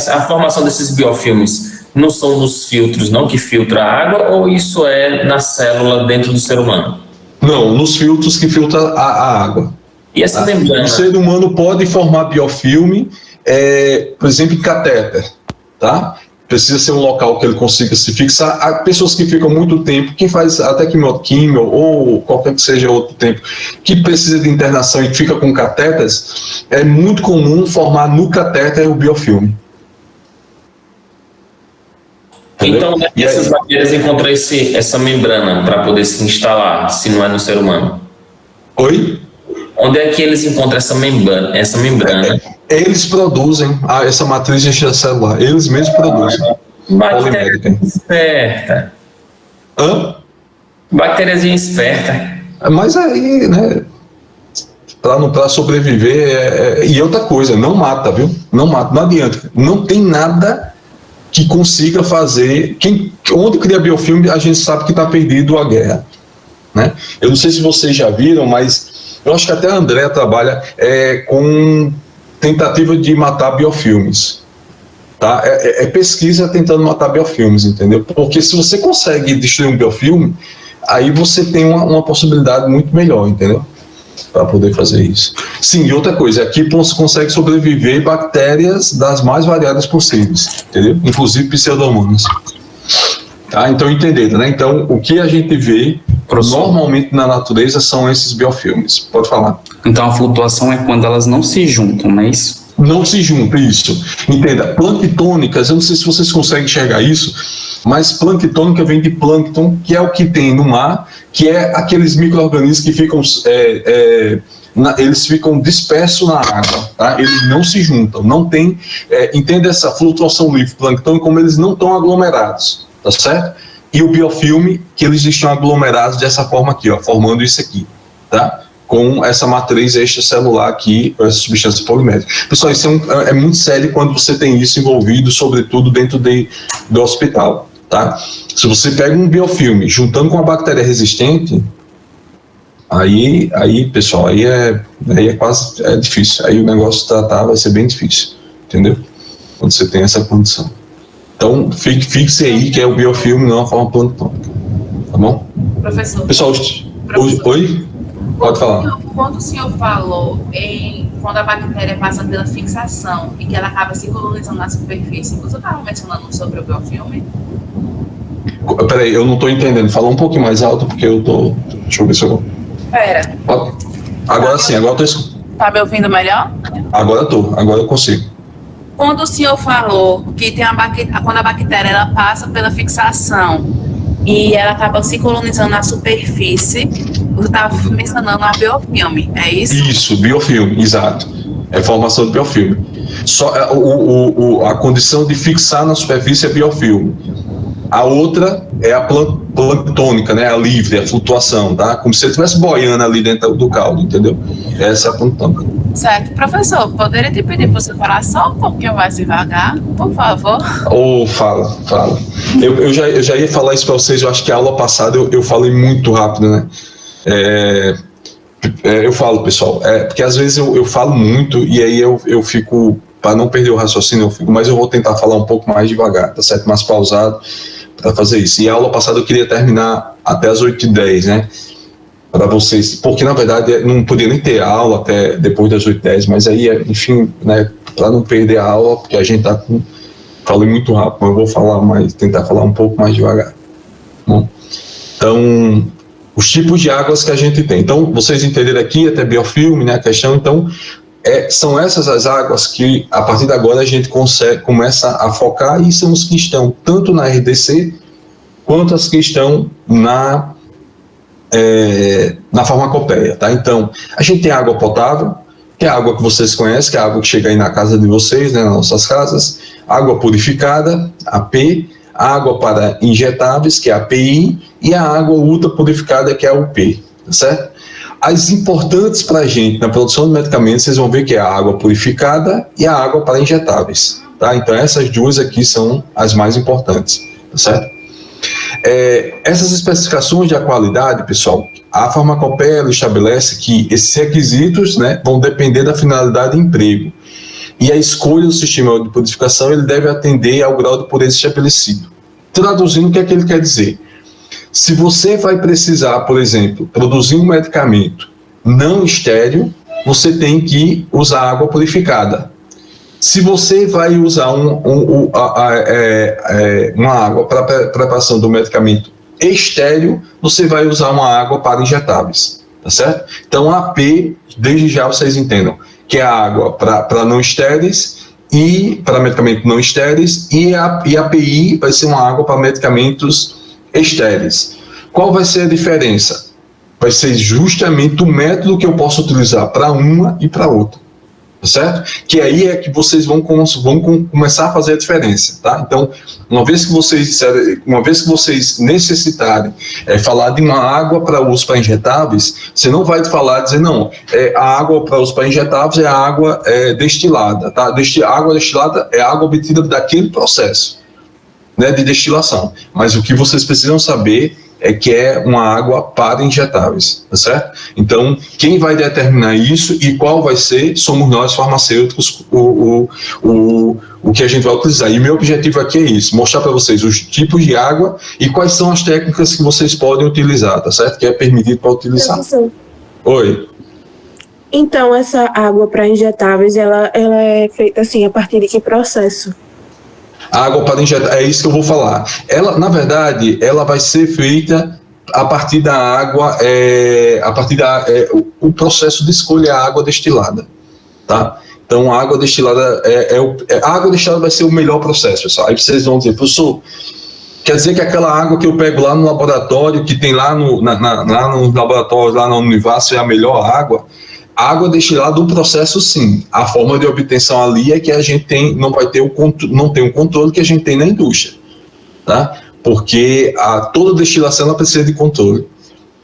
A formação desses biofilmes não são nos filtros, não, que filtra a água, ou isso é na célula dentro do ser humano? Não, nos filtros que filtra a água. E essa membrana? O ser humano pode formar biofilme, por exemplo, em catéter, tá? Precisa ser um local que ele consiga se fixar. Há pessoas que ficam muito tempo, quem faz até quimio ou qualquer que seja outro tempo, que precisa de internação e fica com catéteres, é muito comum formar no catéter o biofilme. Então, essas bactérias encontram essa membrana para poder se instalar, se não é no ser humano? Oi? Onde é que eles encontram essa membrana? Eles produzem essa matriz extracelular, eles mesmos produzem. Bactéria esperta. Hã? Bactériazinha esperta. Mas aí, né, para sobreviver, e outra coisa, não mata, viu? Não mata, não adianta. Não tem nada que consiga fazer. Onde cria biofilme, a gente sabe que está perdido a guerra. Né? Eu não sei se vocês já viram, mas eu acho que até a André trabalha com tentativa de matar biofilmes. Tá? É pesquisa tentando matar biofilmes, entendeu? Porque se você consegue destruir um biofilme, aí você tem uma possibilidade muito melhor, entendeu? Para poder fazer isso. Sim, e outra coisa, aqui você consegue sobreviver bactérias das mais variadas possíveis, entendeu? Inclusive pseudomonas. Tá? Então, entenderam, né? Então, o que a gente vê normalmente na natureza são esses biofilmes. Pode falar. Então, a flutuação é quando elas não se juntam, não é isso? Não se juntam, isso. Entenda, planctônicas, eu não sei se vocês conseguem enxergar isso, mas planctônica vem de plâncton, que é o que tem no mar, que é aqueles micro-organismos que ficam, eles ficam dispersos na água, tá? Eles não se juntam, não tem, entenda essa flutuação livre plâncton como eles não estão aglomerados, tá certo? E o biofilme, que eles estão aglomerados dessa forma aqui, ó, formando isso aqui, tá? Com essa matriz extracelular aqui, essa substância polimérica. Pessoal, isso é muito sério quando você tem isso envolvido, sobretudo dentro do hospital, tá? Se você pega um biofilme juntando com a bactéria resistente, aí pessoal, aí é quase difícil. Aí o negócio tratar vai ser bem difícil, entendeu? Quando você tem essa condição. Então, fixe aí que é o biofilme, não a forma planctônica, tá bom? Professor. Pessoal, oi? Pode falar. Quando o senhor falou quando a bactéria passa pela fixação e que ela acaba se colonizando na superfície, você estava mencionando sobre o biofilme? Peraí, eu não estou entendendo. Fala um pouquinho mais alto, porque eu tô... Deixa eu ver se eu... Pera. Agora sim, agora eu estou... Tá me ouvindo melhor? Agora eu consigo. Quando o senhor falou que tem quando a bactéria ela passa pela fixação e ela acaba se colonizando na superfície, você estava mencionando a biofilme, é isso? Isso, biofilme, exato. É formação de biofilme. Só, a condição de fixar na superfície é biofilme. A outra é a planctônica, né? A livre, a flutuação, tá? Como se você estivesse boiando ali dentro do caldo, entendeu? Essa é a planctônica. Certo. Professor, poderia te pedir para você falar só um pouquinho mais devagar, por favor? Fala. Eu já ia falar isso para vocês, eu acho que a aula passada eu falei muito rápido, né? Eu falo, pessoal, porque às vezes eu falo muito e aí eu fico, para não perder o raciocínio, mas eu vou tentar falar um pouco mais devagar, tá certo? Mais pausado para fazer isso. E a aula passada eu queria terminar até as 8h10, né? Para vocês, porque na verdade não podia nem ter aula até depois das 8h10, mas aí, enfim, né? Para não perder a aula, porque a gente tá com. Falei muito rápido, mas eu vou tentar falar um pouco mais devagar. Bom, então, os tipos de águas que a gente tem. Então, vocês entenderam aqui, até biofilme, né, a questão, então, são essas as águas que, a partir de agora, a gente começa a focar, e são os que estão tanto na RDC, quanto as que estão na farmacopeia, tá? Então, a gente tem água potável, que é a água que vocês conhecem, que é a água que chega aí na casa de vocês, né, nas nossas casas, água purificada, AP, água para injetáveis, que é a API, e a água ultra purificada, que é a UP, tá certo? As importantes para a gente na produção de medicamentos, vocês vão ver que é a água purificada e a água para injetáveis, tá? Então essas duas aqui são as mais importantes, tá certo? Essas especificações de qualidade, pessoal, a farmacopeia estabelece que esses requisitos, né, vão depender da finalidade de emprego, e a escolha do sistema de purificação ele deve atender ao grau de pureza estabelecido. Traduzindo, o que é que ele quer dizer? Se você vai precisar, por exemplo, produzir um medicamento não estéril, você tem que usar água purificada. Se você vai usar uma água para preparação do medicamento estéril, você vai usar uma água para injetáveis, tá certo? Então, a AP, desde já vocês entendam, que é a água para não estéreis e para medicamentos não estéreis, e a API vai ser uma água para medicamentos estéreis. Qual vai ser a diferença? Vai ser justamente o método que eu posso utilizar para uma e para outra, tá certo? Que aí é que vocês vão começar a fazer a diferença, tá? Então, uma vez que vocês necessitarem falar de uma água para uso para injetáveis, você não vai dizer, não, a água para uso para injetáveis é a água destilada, tá? A água destilada é a água obtida daquele processo, né, de destilação. Mas o que vocês precisam saber é que é uma água para injetáveis, tá certo? Então, quem vai determinar isso e qual vai ser, somos nós, farmacêuticos, o que a gente vai utilizar. E meu objetivo aqui é isso, mostrar para vocês os tipos de água e quais são as técnicas que vocês podem utilizar, tá certo? Que é permitido para utilizar. Professor. Oi. Então, essa água para injetáveis, ela é feita assim, a partir de que processo? A água para injetar, é isso que eu vou falar. Ela, na verdade, ela vai ser feita a partir da água, o processo de escolha é a água destilada, tá? Então, a água destilada a água destilada vai ser o melhor processo, pessoal. Aí vocês vão dizer, professor, quer dizer que aquela água que eu pego lá no laboratório, que tem lá no laboratório, lá na Univasso, é a melhor água? A água destilada do processo, sim. A forma de obtenção ali é que a gente não tem o controle que a gente tem na indústria, tá? Porque toda destilação ela precisa de controle.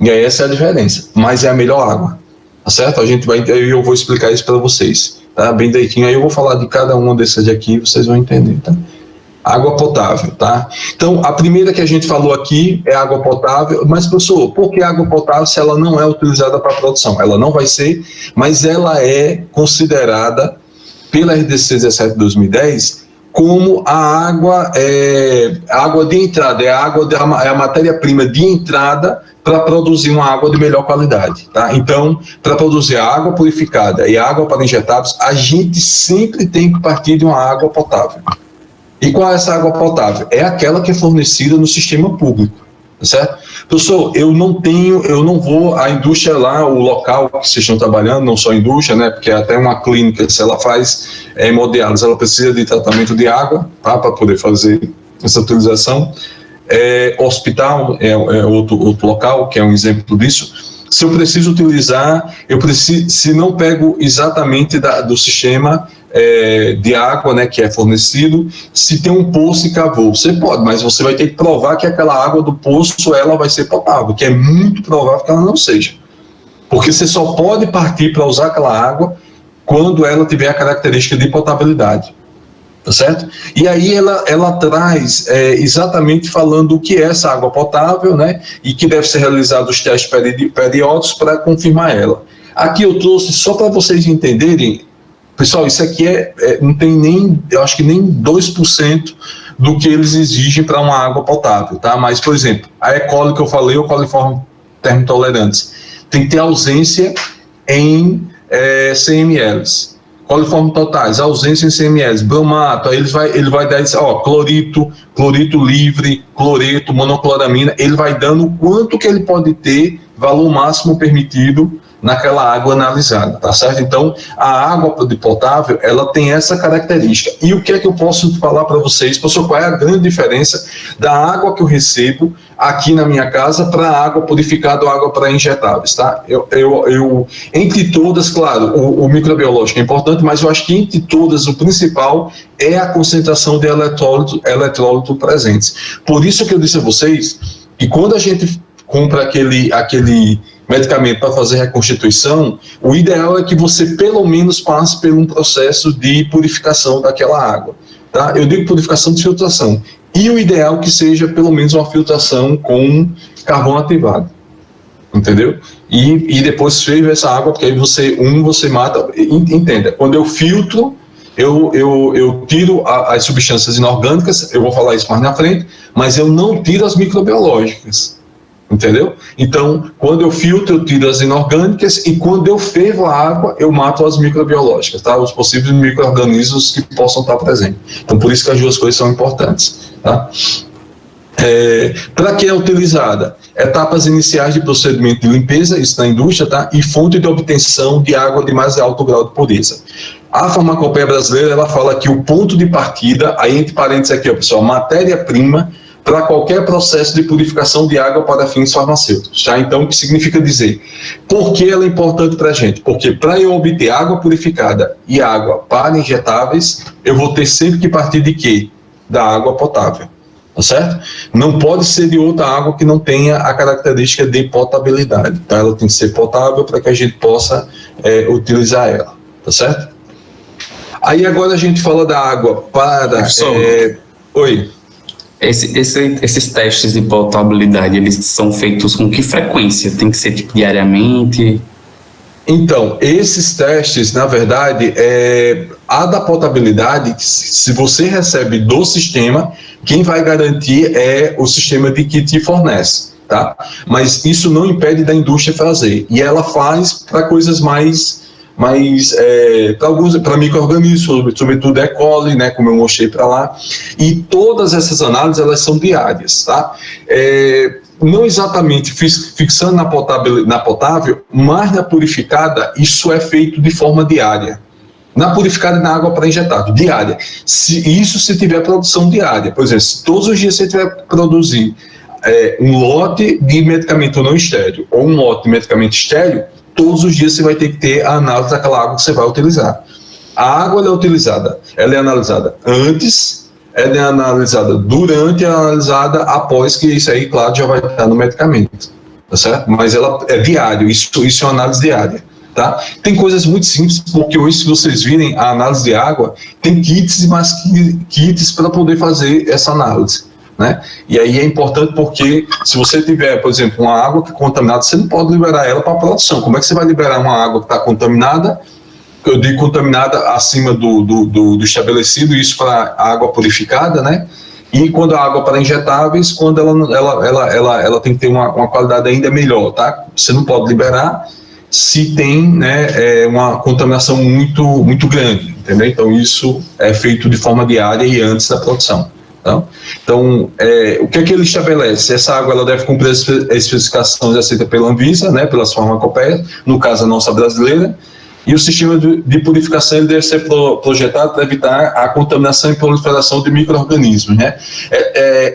E aí essa é a diferença. Mas é a melhor água, tá certo? Eu vou explicar isso para vocês, tá? Bem direitinho. Aí eu vou falar de cada uma dessas aqui, vocês vão entender, tá? Água potável, tá? Então, a primeira que a gente falou aqui é água potável, mas, professor, por que água potável se ela não é utilizada para produção? Ela não vai ser, mas ela é considerada pela RDC 17/2010 como a água de entrada, é a matéria-prima de entrada para produzir uma água de melhor qualidade, tá? Então, para produzir a água purificada e a água para injetáveis, a gente sempre tem que partir de uma água potável. E qual é essa água potável? É aquela que é fornecida no sistema público, tá certo? Professor, a indústria lá, o local que vocês estão trabalhando, não só a indústria, né, porque até uma clínica, se ela faz hemodiálise, ela precisa de tratamento de água, tá, para poder fazer essa utilização. Hospital é outro local, que é um exemplo disso. Se eu preciso utilizar, se não pego exatamente do sistema de água, né, que é fornecido, se tem um poço e cavou, você pode, mas você vai ter que provar que aquela água do poço ela vai ser potável, que é muito provável que ela não seja, porque você só pode partir para usar aquela água quando ela tiver a característica de potabilidade, tá certo? E aí ela traz exatamente falando o que é essa água potável, né, e que deve ser realizado os testes periódicos para confirmar ela. Aqui eu trouxe só para vocês entenderem. Pessoal, isso aqui não tem nem, eu acho que nem 2% do que eles exigem para uma água potável, tá? Mas, por exemplo, a E. coli que eu falei, o coliformes termotolerantes, tem que ter ausência em CMLs. Coliformes totais, ausência em CMLs. Bromato, aí ele vai dar isso, clorito livre, cloreto, monocloramina, ele vai dando o quanto que ele pode ter valor máximo permitido naquela água analisada, tá certo? Então, a água potável, ela tem essa característica. E o que é que eu posso falar para vocês? Professor, qual é a grande diferença da água que eu recebo aqui na minha casa para a água purificada ou água para injetáveis, tá? Entre todas, claro, o microbiológico é importante, mas eu acho que entre todas, o principal é a concentração de eletrólito presentes. Por isso que eu disse a vocês que quando a gente compra aquele medicamento para fazer reconstituição, o ideal é que você pelo menos passe por um processo de purificação daquela água, tá? Eu digo purificação de filtração. E o ideal que seja pelo menos uma filtração com carvão ativado, entendeu? E depois ferve essa água, porque aí você mata, entenda, quando eu filtro, eu tiro as substâncias inorgânicas, eu vou falar isso mais na frente, mas eu não tiro as microbiológicas. Entendeu? Então, quando eu filtro, eu tiro as inorgânicas, e quando eu fervo a água, eu mato as microbiológicas, tá? Os possíveis micro-organismos que possam estar presentes. Então, por isso que as duas coisas são importantes, tá? Para que é utilizada? Etapas iniciais de procedimento de limpeza, isso na indústria, tá? E fonte de obtenção de água de mais alto grau de pureza. A farmacopeia brasileira, ela fala que o ponto de partida, aí entre parênteses aqui, ó, pessoal, matéria-prima para qualquer processo de purificação de água para fins farmacêuticos, tá? Então, o que significa dizer? Por que ela é importante para a gente? Porque para eu obter água purificada e água para injetáveis, eu vou ter sempre que partir de quê? Da água potável, tá certo? Não pode ser de outra água que não tenha a característica de potabilidade, tá? Ela tem que ser potável para que a gente possa utilizar ela, tá certo? Aí agora a gente fala da água para... Oi? Esses testes de potabilidade, eles são feitos com que frequência? Tem que ser tipo, diariamente? Então, esses testes, na verdade, a da potabilidade, se você recebe do sistema, quem vai garantir é o sistema de que te fornece, tá? Mas isso não impede da indústria fazer. E ela faz para coisas para micro-organismos, sobretudo E. coli, né, como eu mostrei para lá, e todas essas análises, elas são diárias, tá? Não exatamente fixando na potável, mas na purificada, isso é feito de forma diária. Na purificada e na água para injetável, diária. Se tiver produção diária, por exemplo, se todos os dias você tiver que produzir um lote de medicamento não estéril, ou um lote de medicamento estéril, todos os dias você vai ter que ter a análise daquela água que você vai utilizar. A água ela é analisada antes, ela é analisada durante, ela é analisada após, que isso aí, claro, já vai estar no medicamento, tá certo? Mas ela é diário, isso é uma análise diária, tá? Tem coisas muito simples, porque hoje, se vocês virem a análise de água, tem kits e mais kits para poder fazer essa análise, né? E aí é importante porque se você tiver, por exemplo, uma água que é contaminada, você não pode liberar ela para a produção. Como é que você vai liberar uma água que está contaminada? Eu digo contaminada acima do estabelecido, isso para água purificada, né? E quando a água para injetáveis, quando ela tem que ter uma qualidade ainda melhor, tá? Você não pode liberar se tem, né, uma contaminação muito grande, entendeu? Então isso é feito de forma diária e antes da produção. Então, o que é que ele estabelece? Essa água ela deve cumprir as especificações aceitas pela Anvisa, né, pelas farmacopeias, no caso a nossa brasileira, e o sistema de purificação ele deve ser projetado para evitar a contaminação e proliferação de micro-organismos, né?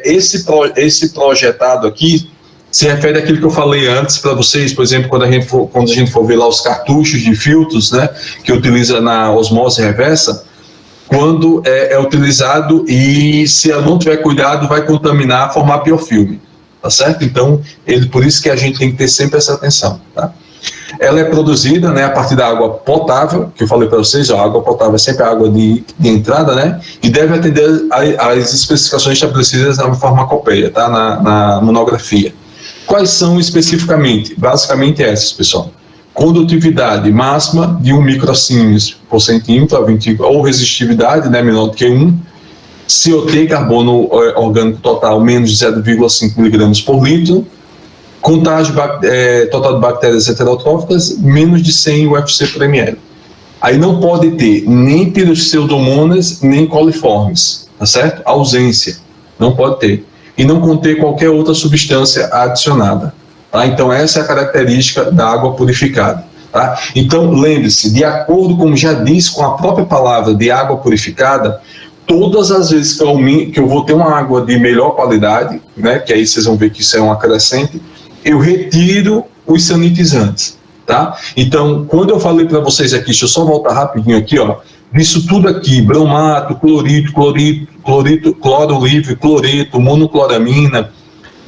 Esse projetado aqui se refere àquilo que eu falei antes para vocês, por exemplo, quando a gente for ver lá os cartuchos de filtros, né, que utiliza na osmose reversa, quando é utilizado e se ela não tiver cuidado vai contaminar, formar biofilme, tá certo? Então, por isso que a gente tem que ter sempre essa atenção, tá? Ela é produzida, né, a partir da água potável, que eu falei para vocês, a água potável é sempre a água de entrada, né, e deve atender às especificações estabelecidas na farmacopeia, tá, na monografia. Quais são especificamente? Basicamente essas, pessoal. Condutividade máxima de 1 microsiemens por centímetro a 20, ou resistividade, né, menor do que 1, COT, carbono orgânico total, menos de 0,5 mg por litro, contágio total de bactérias heterotróficas, menos de 100 UFC por ml. Aí não pode ter nem pseudomonas, nem coliformes, tá certo? Ausência, não pode ter. E não conter qualquer outra substância adicionada, Tá? Então, essa é a característica da água purificada. Tá? Então, lembre-se, de acordo com já diz com a própria palavra de água purificada, todas as vezes que eu vou ter uma água de melhor qualidade, né, que aí vocês vão ver que isso é uma crescente, eu retiro os sanitizantes. Tá? Então, quando eu falei para vocês aqui, deixa eu só voltar rapidinho aqui, ó, isso tudo aqui, bromato, clorito, cloro livre, cloreto, monocloramina,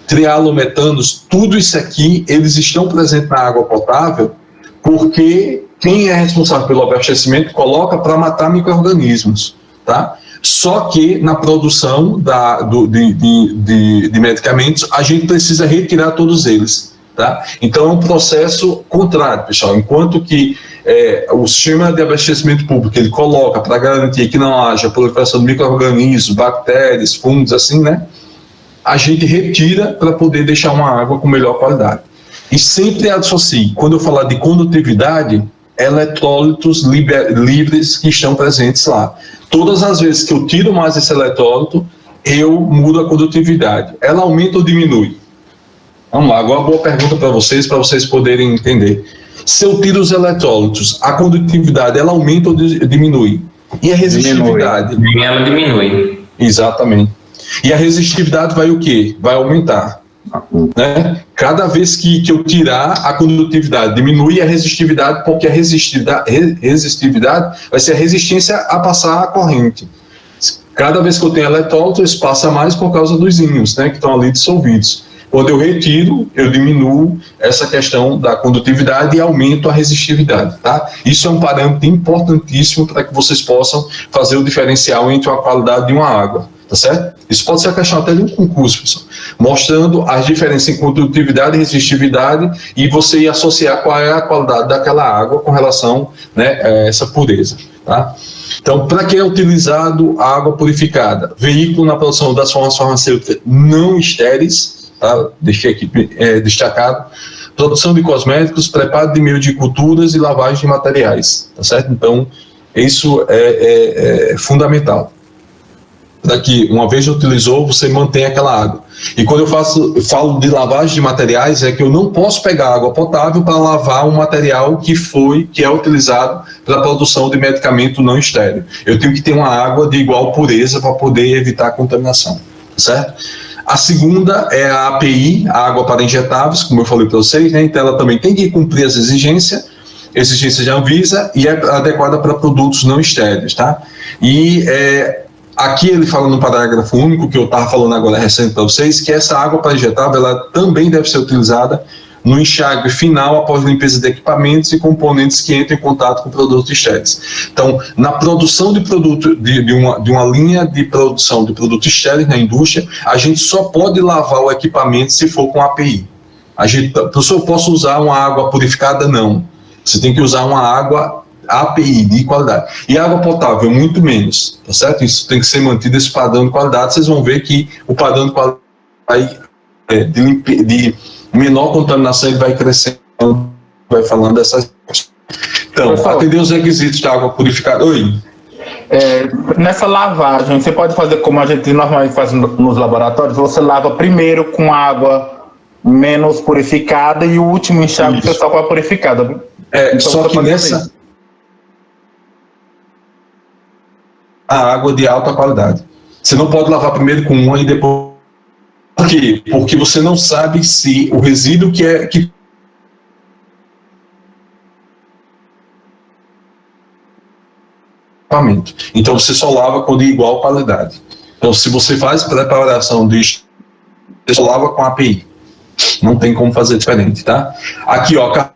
trialometanos, tudo isso aqui, eles estão presentes na água potável porque quem é responsável pelo abastecimento coloca para matar micro-organismos, tá? Só que na produção de medicamentos, a gente precisa retirar todos eles, tá? Então é um processo contrário, pessoal. Enquanto que o sistema de abastecimento público, ele coloca para garantir que não haja proliferação de micro-organismos, bactérias, fungos, assim, né? A gente retira para poder deixar uma água com melhor qualidade. E sempre associe, quando eu falar de condutividade, eletrólitos livres que estão presentes lá. Todas as vezes que eu tiro mais esse eletrólito, eu mudo a condutividade. Ela aumenta ou diminui? Vamos lá, agora uma boa pergunta para vocês poderem entender. Se eu tiro os eletrólitos, a condutividade, ela aumenta ou diminui? E a resistividade? Ela diminui. Exatamente. E a resistividade vai o quê? Vai aumentar. Né? Cada vez que eu tirar, a condutividade diminui a resistividade, porque a resistividade vai ser a resistência a passar a corrente. Cada vez que eu tenho eletrólito, isso passa mais por causa dos íons, né, que estão ali dissolvidos. Quando eu retiro, eu diminuo essa questão da condutividade e aumento a resistividade, tá? Isso é um parâmetro importantíssimo para que vocês possam fazer o diferencial entre a qualidade de uma água, tá certo? Isso pode ser a questão até de um concurso, pessoal, mostrando as diferenças em condutividade e resistividade e você ir associar qual é a qualidade daquela água com relação, né, a essa pureza, tá? Então, para que é utilizado a água purificada? Veículo na produção das formas farmacêuticas não estéreis, tá? Deixei aqui destacado. Produção de cosméticos, preparo de meio de culturas e lavagem de materiais, tá certo? Então, isso é fundamental. Para que, uma vez utilizou, você mantém aquela água. E quando eu falo de lavagem de materiais, é que eu não posso pegar água potável para lavar um material que é utilizado para a produção de medicamento não estéril. Eu tenho que ter uma água de igual pureza para poder evitar a contaminação, certo? A segunda é a API, a água para injetáveis, como eu falei para vocês, né? Então ela também tem que cumprir as exigências de Anvisa e é adequada para produtos não estéreis, tá? E aqui ele fala no parágrafo único, que eu estava falando agora recente para vocês, que essa água para injetável, ela também deve ser utilizada no enxágue final após limpeza de equipamentos e componentes que entram em contato com produtos estéreis. Então, na produção de produto, de uma linha de produção de produtos estéreis na indústria, a gente só pode lavar o equipamento se for com API. Professor, eu posso usar uma água purificada? Não. Você tem que usar uma água API de qualidade. E água potável, muito menos, tá certo? Isso tem que ser mantido, esse padrão de qualidade. Vocês vão ver que o padrão de qualidade de menor contaminação, ele vai crescendo, vai falando dessas coisas. Então, atender os requisitos da água purificada. Oi. Nessa lavagem, você pode fazer como a gente normalmente faz nos laboratórios, você lava primeiro com água menos purificada e o último enxágue só com a purificada. Então, só que nessa... a água de alta qualidade. Você não pode lavar primeiro com uma e depois... Por quê? Porque você não sabe se o resíduo que então você só lava com de igual qualidade. Então, se você faz preparação você só lava com API. Não tem como fazer diferente, tá? Aqui, ó,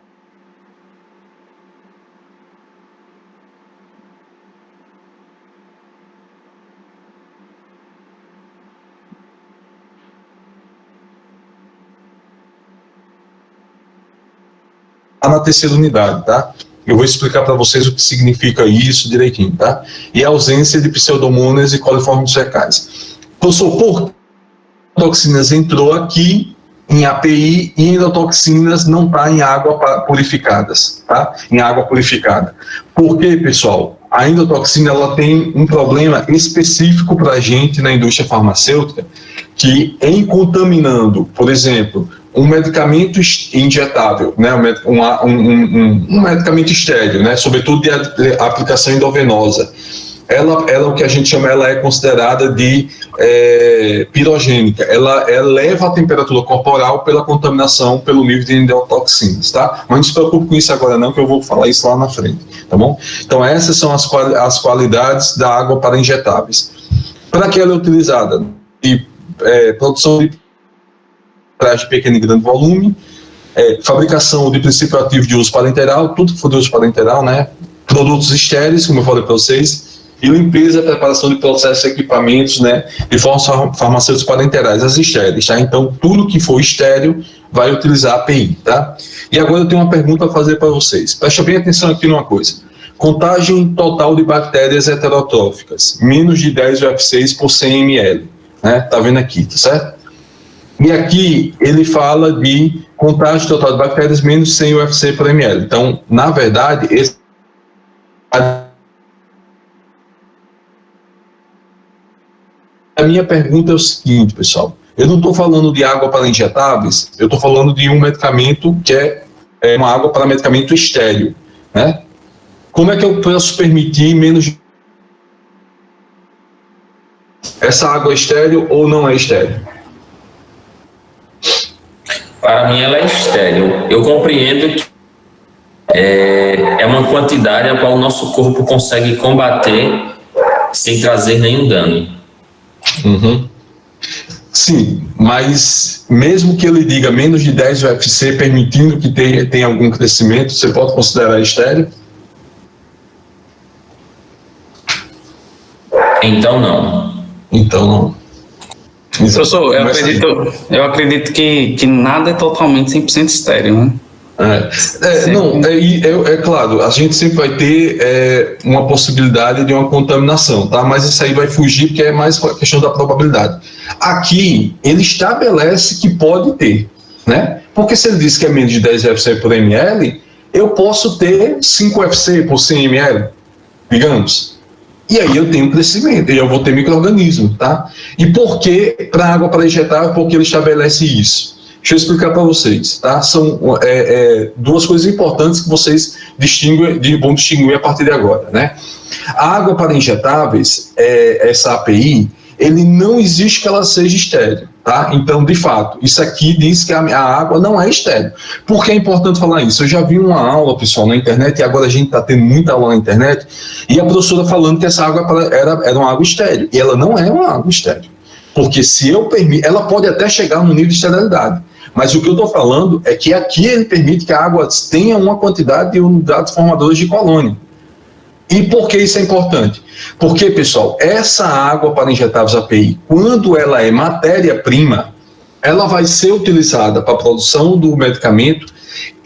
na terceira unidade, tá? Eu vou explicar para vocês o que significa isso direitinho, tá? E a ausência de pseudomonas e coliformes fecais. Professor, por toxinas entrou aqui em API e endotoxinas não está em água purificadas, tá? Em água purificada. Por quê, pessoal? A endotoxina, ela tem um problema específico para a gente na indústria farmacêutica, que em contaminando, por exemplo, um medicamento injetável, né, um medicamento estéril, né, sobretudo de aplicação endovenosa, ela o que a gente chama, ela é considerada de pirogênica, ela eleva a temperatura corporal pela contaminação pelo nível de endotoxinas, tá? Mas não se preocupe com isso agora não, que eu vou falar isso lá na frente, tá bom? Então essas são as qualidades da água para injetáveis. Para que ela é utilizada? De produção de pequeno e grande volume, fabricação de princípio ativo de uso parenteral, tudo que for de uso parenteral, né? Produtos estéreis, como eu falei para vocês, e limpeza e preparação de processos e equipamentos, né, de farmacêuticos parenterais, as estéreis, tá? Então, tudo que for estéril vai utilizar a API, tá? E agora eu tenho uma pergunta a fazer para vocês. Presta bem atenção aqui numa coisa. Contagem total de bactérias heterotróficas, menos de 10 UF6 por 100 ml, né? Tá vendo aqui, tá certo? E aqui ele fala de contagem total de bactérias menos de 100 UFC por ml. Então, na verdade, a minha pergunta é o seguinte, pessoal. Eu não estou falando de água para injetáveis, eu estou falando de um medicamento que é uma água para medicamento estéril, né? Como é que eu posso permitir menos de... Essa água é estéril ou não é estéril? Para mim ela é estéril. Eu compreendo que é uma quantidade a qual o nosso corpo consegue combater sem trazer nenhum dano. Uhum. Sim, mas mesmo que ele diga menos de 10 UFC, permitindo que tenha algum crescimento, você pode considerar estéril? Então não. Então não. Professor, eu acredito que nada é totalmente 100% estéril, né? É claro, a gente sempre vai ter uma possibilidade de uma contaminação, tá? Mas isso aí vai fugir porque é mais a questão da probabilidade. Aqui, ele estabelece que pode ter, né? Porque se ele diz que é menos de 10 UFC por ml, eu posso ter 5 UFC por 100 ml, digamos. E aí eu tenho crescimento, e eu vou ter micro-organismo, tá? E por que para água para injetável? Porque ele estabelece isso. Deixa eu explicar para vocês, tá? São duas coisas importantes que vocês vão distinguir a partir de agora, né? A água para injetáveis, essa API, ele não existe que ela seja estéril, tá? Então, de fato, isso aqui diz que a água não é estéril. Por que é importante falar isso? Eu já vi uma aula, pessoal, na internet, e agora a gente está tendo muita aula na internet, e a professora falando que essa água era uma água estéril, e ela não é uma água estéril. Porque se eu permito, ela pode até chegar no nível de esterilidade, mas o que eu estou falando é que aqui ele permite que a água tenha uma quantidade de unidades formadoras de colônia. E por que isso é importante? Porque, pessoal, essa água para injetáveis API, quando ela é matéria-prima, ela vai ser utilizada para a produção do medicamento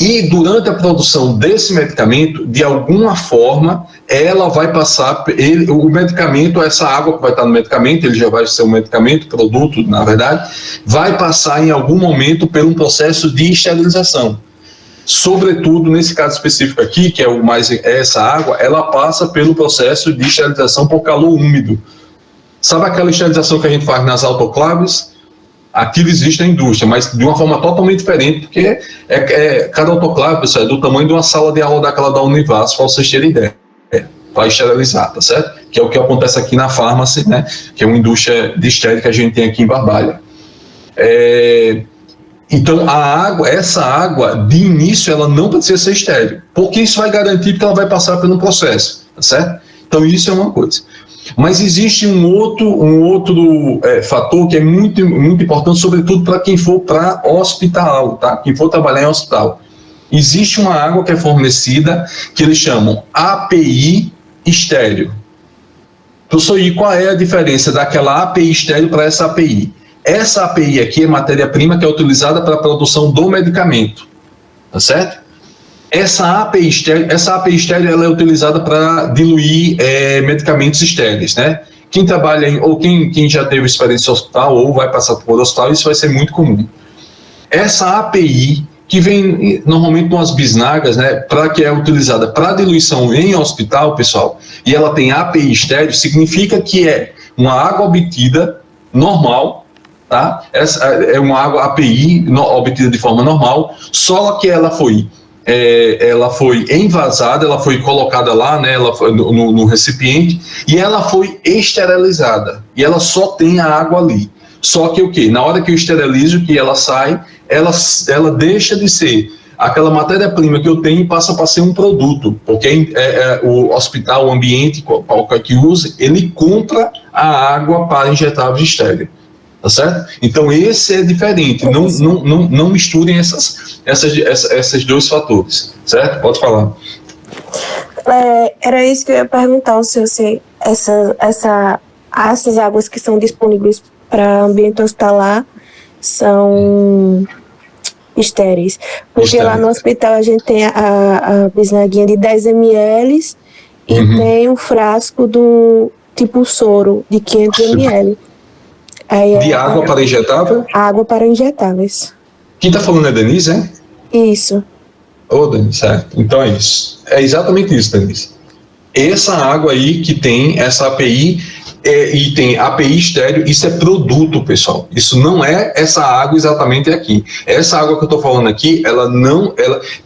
e durante a produção desse medicamento, de alguma forma, ela vai passar, o medicamento, essa água que vai estar no medicamento, ele já vai ser um medicamento, produto, na verdade, vai passar em algum momento por um processo de esterilização. Sobretudo, nesse caso específico aqui, que é essa água, ela passa pelo processo de esterilização por calor úmido. Sabe aquela esterilização que a gente faz nas autoclaves? Aquilo existe na indústria, mas de uma forma totalmente diferente, porque cada autoclave, pessoal, é do tamanho de uma sala de aula daquela da Univasf, para vocês terem ideia. Vai esterilizar, tá certo? Que é o que acontece aqui na farmácia, né? Que é uma indústria de estéril que a gente tem aqui em Barbalha. Então, essa água, de início, ela não precisa ser estéril, porque isso vai garantir que ela vai passar por um processo, tá certo? Então, isso é uma coisa. Mas existe um outro fator que é muito, muito importante, sobretudo para quem for para hospital, tá? Quem for trabalhar em hospital. Existe uma água que é fornecida, que eles chamam API estéril. Professor, e qual é a diferença daquela API estéril para essa API? Essa API aqui é matéria-prima que é utilizada para a produção do medicamento, tá certo? Essa API estéril ela é utilizada para diluir medicamentos estéreis, né? Quem trabalha ou quem já teve experiência em hospital ou vai passar por hospital, isso vai ser muito comum. Essa API, que vem normalmente umas bisnagas, né, que é utilizada para diluição em hospital, pessoal, e ela tem API estéril, significa que é uma água obtida normal, tá? Essa é uma água API obtida de forma normal, só que ela foi envasada, ela foi colocada lá, né, ela foi no recipiente, e ela foi esterilizada, e ela só tem a água ali. Só que o quê? Na hora que eu esterilizo, que ela sai, ela deixa de ser aquela matéria-prima que eu tenho e passa para ser um produto, porque o hospital, o ambiente, qualquer que use, ele compra a água para injetáveis estériles. Tá certo? Então esse é diferente, não misturem esses dois fatores, certo? Pode falar. Era isso que eu ia perguntar ao senhor, se essas águas que são disponíveis para ambiente hospitalar são estéreis, porque lá no hospital a gente tem a bisnaguinha de 10 ml e tem um frasco do tipo soro de 500 ml. De água para injetável? Água para injetáveis. Quem está falando é Denise, é? Isso. Denise, certo. Então é isso. É exatamente isso, Denise. Essa água aí que tem essa API e tem API estéreo, isso é produto, pessoal. Isso não é essa água exatamente aqui. Essa água que eu estou falando aqui,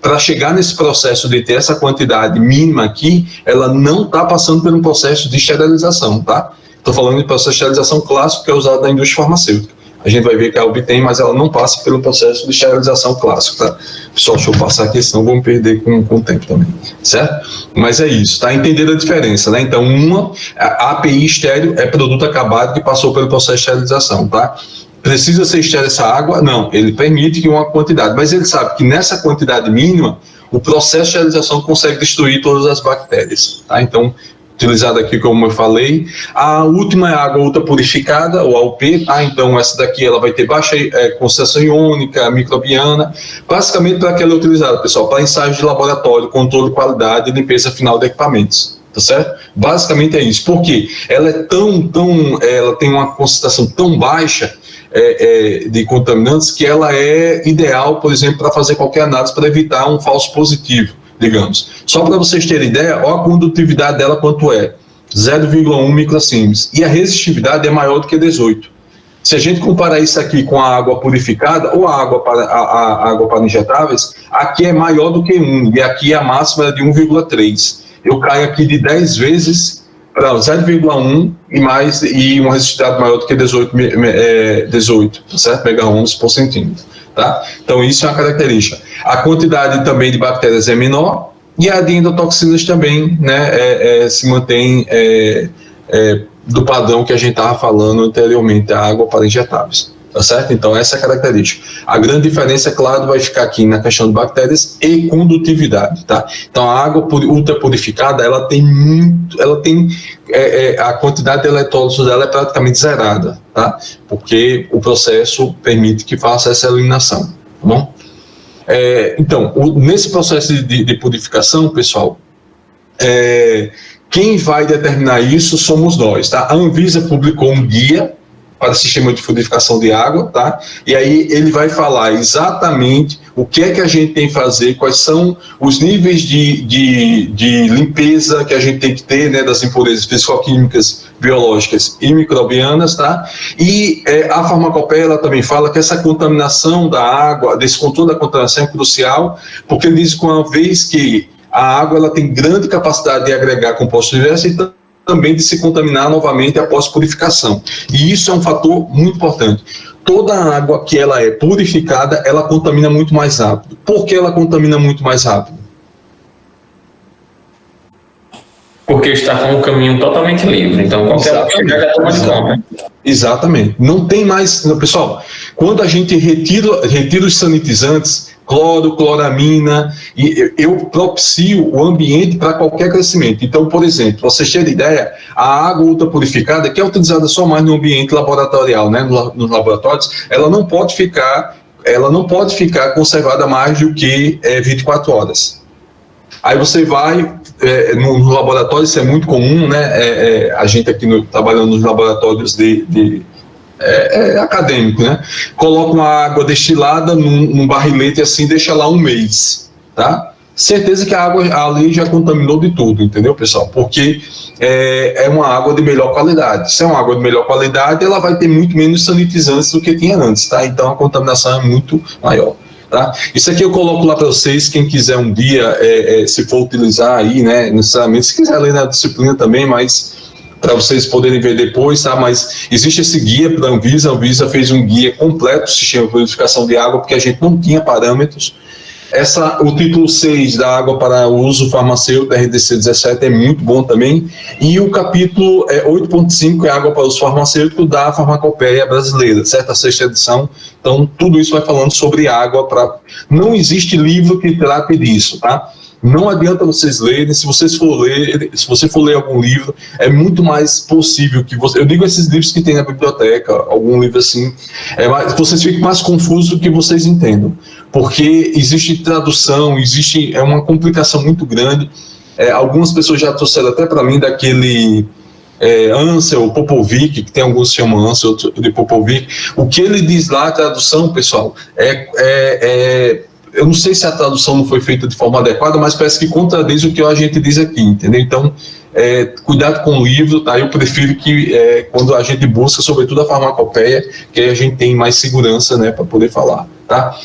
para chegar nesse processo de ter essa quantidade mínima aqui, ela não está passando por um processo de esterilização, tá? Estou falando de processo de esterilização clássico que é usado na indústria farmacêutica. A gente vai ver que ela obtém, mas ela não passa pelo processo de esterilização clássico, tá? Pessoal, deixa eu passar aqui, senão vou me perder com o tempo também, certo? Mas é isso, tá? Entender a diferença, né? Então, a API estéreo é produto acabado que passou pelo processo de esterilização, tá? Precisa ser estéreo essa água? Não, ele permite que uma quantidade, mas ele sabe que nessa quantidade mínima, o processo de esterilização consegue destruir todas as bactérias, tá? Então, utilizada aqui, como eu falei. A última é a água ultrapurificada, ou AUP, tá? Então essa daqui ela vai ter baixa concentração iônica, microbiana, basicamente para que ela é utilizada, pessoal, para ensaios de laboratório, controle de qualidade e limpeza final de equipamentos, tá certo? Basicamente é isso, porque ela é ela tem uma concentração tão baixa de contaminantes que ela é ideal, por exemplo, para fazer qualquer análise para evitar um falso positivo, digamos. Só para vocês terem ideia, olha a condutividade dela quanto é, 0,1 microsiemens, e a resistividade é maior do que 18. Se a gente comparar isso aqui com a água purificada, ou a água para injetáveis, aqui é maior do que 1, e aqui a máxima é de 1,3. Eu caio aqui de 10 vezes para 0,1 e uma resistividade maior do que 18, certo? Mega-ohms por centímetro. Tá? Então isso é uma característica. A quantidade também de bactérias é menor e a de endotoxinas também, né, se mantém do padrão que a gente estava falando anteriormente, a água para injetáveis, tá certo? Então essa é a característica. A grande diferença, é claro, vai ficar aqui na questão de bactérias e condutividade, tá? Então a água ultrapurificada, ela tem a quantidade de eletrólitos dela é praticamente zerada, tá? Porque o processo permite que faça essa eliminação, tá bom? Então, nesse processo de purificação, pessoal, quem vai determinar isso somos nós, tá? A Anvisa publicou um guia para o sistema de purificação de água, tá? E aí ele vai falar exatamente o que é que a gente tem que fazer, quais são os níveis de limpeza que a gente tem que ter, né, das impurezas físico-químicas, biológicas e microbianas, tá? E a farmacopeia, ela também fala que essa contaminação da água, desse controle da contaminação é crucial, porque ele diz que uma vez que a água ela tem grande capacidade de agregar compostos diversos, então também de se contaminar novamente após purificação. E isso é um fator muito importante. Toda a água que ela é purificada, ela contamina muito mais rápido. Por que ela contamina muito mais rápido? Porque está com um caminho totalmente livre. Então, qualquer um que chegar já toma de conta. Exatamente. Não tem mais... Pessoal, quando a gente retira os sanitizantes, cloro, cloramina, e eu propicio o ambiente para qualquer crescimento. Então, por exemplo, para vocês terem ideia, a água ultrapurificada, que é utilizada só mais no ambiente laboratorial, né, nos laboratórios, ela não pode ficar conservada mais do que 24 horas. Aí você vai no laboratório, isso é muito comum, né? A gente aqui trabalhando nos laboratórios acadêmico, né? Coloca uma água destilada num barrilete assim, deixa lá um mês, tá? certeza que a água ali já contaminou de tudo, entendeu, pessoal? Porque é uma água de melhor qualidade. Se é uma água de melhor qualidade, ela vai ter muito menos sanitizantes do que tinha antes, tá? Então a contaminação é muito maior. Tá? Isso aqui eu coloco lá para vocês, quem quiser um dia, se for utilizar aí, né, necessariamente, se quiser ler na disciplina também, mas para vocês poderem ver depois, tá? Mas existe esse guia para a Anvisa fez um guia completo do sistema de purificação de água, porque a gente não tinha parâmetros. O título 6 da água para uso farmacêutico, RDC 17, é muito bom também. E o capítulo 8.5 é água para uso farmacêutico da Farmacopeia Brasileira, certo? A 6ª edição. Então, tudo isso vai falando sobre água. Não existe livro que trate disso, tá? Não adianta vocês lerem, se você for ler algum livro, é muito mais possível que você... Eu digo esses livros que tem na biblioteca, algum livro assim, vocês fiquem mais confusos do que vocês entendam. Porque existe tradução, é uma complicação muito grande. Algumas pessoas já trouxeram até para mim daquele Ansel Popovic, que tem alguns que chamam Ansel, outro de Popovic. O que ele diz lá, a tradução, pessoal, eu não sei se a tradução não foi feita de forma adequada, mas parece que contradiz o que a gente diz aqui, entendeu? Então, cuidado com o livro, tá? Eu prefiro que quando a gente busca, sobretudo a farmacopeia, que aí a gente tem mais segurança, né, para poder falar, tá?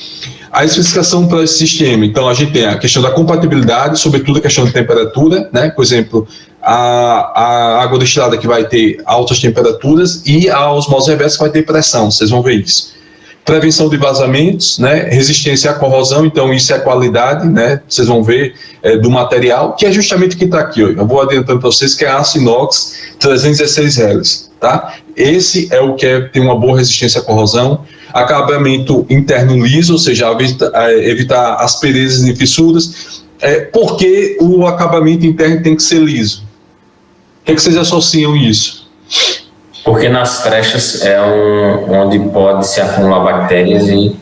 A especificação para esse sistema, então a gente tem a questão da compatibilidade, sobretudo a questão de temperatura, né? Por exemplo, a água destilada que vai ter altas temperaturas e a osmose reversa que vai ter pressão, vocês vão ver isso. Prevenção de vazamentos, né? Resistência à corrosão, então isso é a qualidade, né? Vocês vão ver do material, que é justamente o que está aqui, ó. Eu vou adiantando para vocês que é aço inox 316L, tá? Esse é o que tem uma boa resistência à corrosão. Acabamento interno liso, ou seja, evitar asperezas e fissuras. Por que o acabamento interno tem que ser liso? O que vocês associam isso? Porque nas frechas é onde pode se acumular bactérias e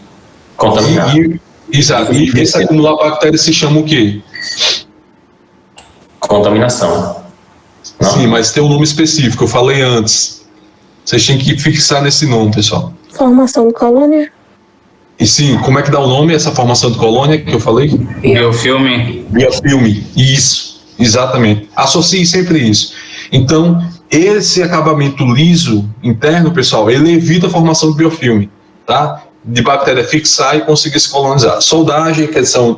contaminar. Exato. E esse acumular bactérias se chama o quê? Contaminação. Não? Sim, mas tem um nome específico, eu falei antes. Vocês têm que fixar nesse nome, pessoal. Formação de colônia? E sim, como é que dá o nome, essa formação de colônia que eu falei? Biofilme. Biofilme, isso, exatamente. Associe sempre isso. Então, esse acabamento liso interno, pessoal, ele evita a formação de biofilme, tá? De bactéria fixar e conseguir se colonizar. Soldagem, questão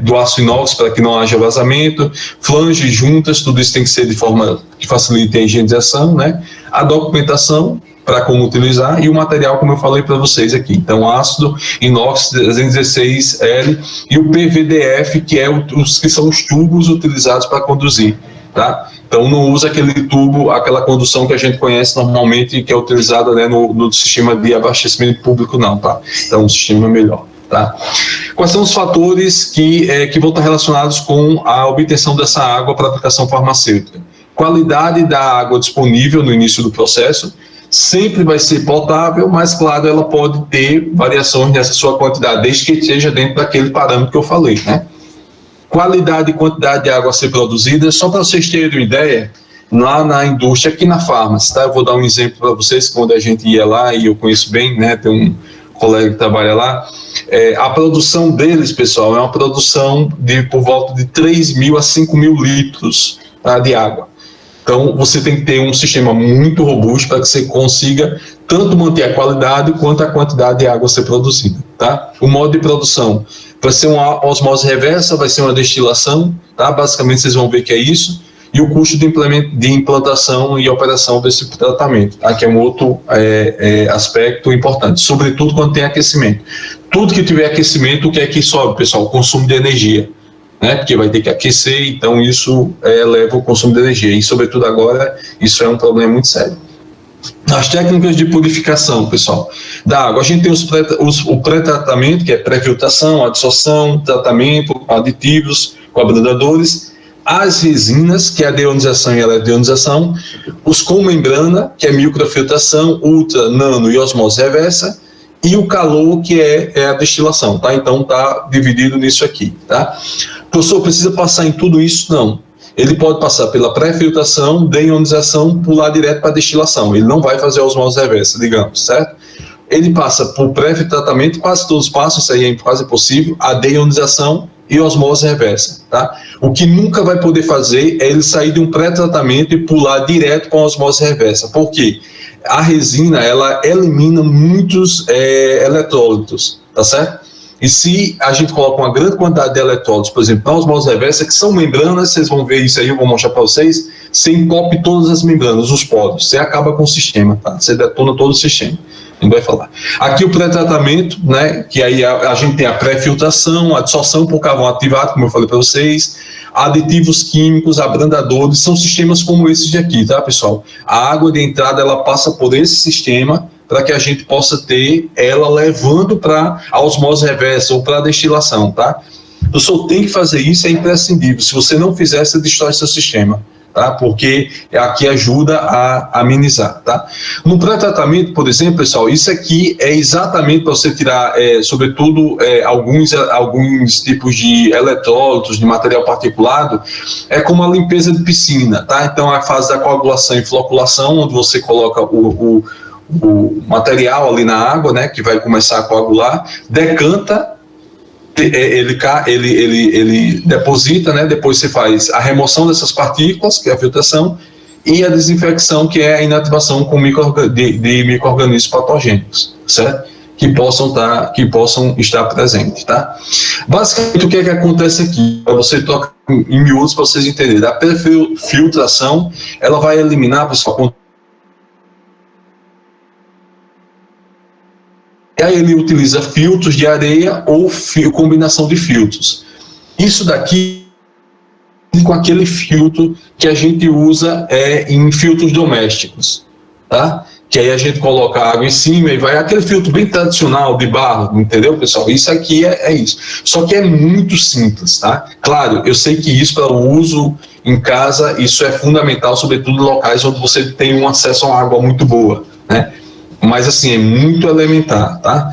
do aço inox para que não haja vazamento, flanges, juntas, tudo isso tem que ser de forma que facilite a higienização, né? A documentação para como utilizar e o material, como eu falei para vocês aqui. Então, ácido inox 316L e o PVDF, que que são os tubos utilizados para conduzir, tá? Então, não usa aquele tubo, aquela condução que a gente conhece normalmente, que é utilizada, né, no sistema de abastecimento público, não, tá? Então, o sistema é melhor, tá? Quais são os fatores que vão estar relacionados com a obtenção dessa água para aplicação farmacêutica? Qualidade da água disponível no início do processo, sempre vai ser potável, mas, claro, ela pode ter variações nessa sua quantidade, desde que esteja dentro daquele parâmetro que eu falei, né? Qualidade e quantidade de água a ser produzida, só para vocês terem uma ideia, lá na indústria, aqui na farmácia, tá? Eu vou dar um exemplo para vocês, quando a gente ia lá, e eu conheço bem, né? Tem um colega que trabalha lá, a produção deles, pessoal, é uma produção de por volta de 3.000 a 5.000 litros, tá, de água. Então, você tem que ter um sistema muito robusto para que você consiga tanto manter a qualidade quanto a quantidade de água a ser produzida, tá? O modo de produção vai ser uma osmose reversa, vai ser uma destilação, tá? Basicamente, vocês vão ver que é isso. E o custo de implantação e operação desse tratamento, tá? Que é um outro aspecto importante, sobretudo quando tem aquecimento. Tudo que tiver aquecimento, o que é que sobe, pessoal? O consumo de energia, né? Porque vai ter que aquecer, então isso eleva o consumo de energia. E, sobretudo agora, isso é um problema muito sério. As técnicas de purificação, pessoal, da água. A gente tem o pré-tratamento, que é pré-filtração, adsorção, tratamento, aditivos, coabradadores. As resinas, que é a deionização e a eletroionização, os com membrana, que é microfiltração, ultra, nano e osmose reversa, e o calor, que é a destilação, tá? Então tá dividido nisso aqui, tá? O professor precisa passar em tudo isso? Não. Ele pode passar pela pré-filtração, deionização, pular direto para a destilação. Ele não vai fazer a osmose reversa, digamos, certo? ele passa por pré-tratamento, quase todos passam, isso aí é quase possível, a deionização e osmose reversa, tá? O que nunca vai poder fazer é ele sair de um pré-tratamento e pular direto para a osmose reversa. Por quê? A resina, ela elimina muitos eletrólitos, tá certo? E se a gente coloca uma grande quantidade de eletrólitos, por exemplo, na osmose reversa, que são membranas, vocês vão ver isso aí, eu vou mostrar para vocês, você encope todas as membranas, os poros, você acaba com o sistema, tá? Você detona todo o sistema. A gente vai falar. Aqui o pré-tratamento, né, que aí a gente tem a pré-filtração, a absorção por carvão ativado, como eu falei para vocês, aditivos químicos, abrandadores, são sistemas como esses de aqui, tá, pessoal? A água de entrada, ela passa por esse sistema para que a gente possa ter ela levando para a osmose reversa ou para a destilação, tá? O senhor tem que fazer isso, é imprescindível. Se você não fizer, você destrói seu sistema, tá? Porque aqui ajuda a amenizar, tá? No pré-tratamento, por exemplo, pessoal, isso aqui é exatamente para você tirar, sobretudo, alguns tipos de eletrólitos, de material particulado, é como a limpeza de piscina, tá? Então, a fase da coagulação e floculação, onde você coloca o material ali na água, né, que vai começar a coagular, decanta, ele deposita, né, depois você faz a remoção dessas partículas, que é a filtração, e a desinfecção, que é a inativação com de micro-organismos patogênicos, certo? Que possam estar presentes, tá? Basicamente, o que é que acontece aqui? Para você tocar em miúdos, para vocês entenderem. A filtração, ela vai eliminar, pessoal, e aí ele utiliza filtros de areia ou combinação de filtros. Isso daqui com aquele filtro que a gente usa em filtros domésticos, tá? Que aí a gente coloca água em cima e vai aquele filtro bem tradicional de barro, entendeu, pessoal? Isso aqui é isso. Só que é muito simples, tá? Claro, eu sei que isso para o uso em casa, isso é fundamental, sobretudo em locais onde você tem um acesso a uma água muito boa, né? Mas assim, é muito elementar, tá?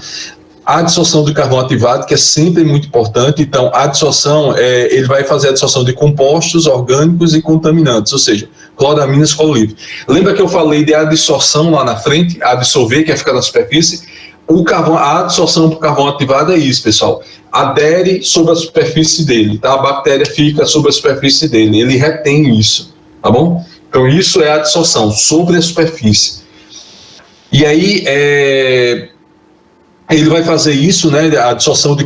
A adsorção de carvão ativado, que é sempre muito importante. Então, a adsorção, ele vai fazer a adsorção de compostos orgânicos e contaminantes, ou seja, cloraminas, cloro livre. Lembra que eu falei de adsorção lá na frente, absorver, que é ficar na superfície? A adsorção por carvão ativado é isso, pessoal. Adere sobre a superfície dele, tá? A bactéria fica sobre a superfície dele, ele retém isso, tá bom? Então, isso é a adsorção, sobre a superfície. E aí, ele vai fazer isso, né, a absorção de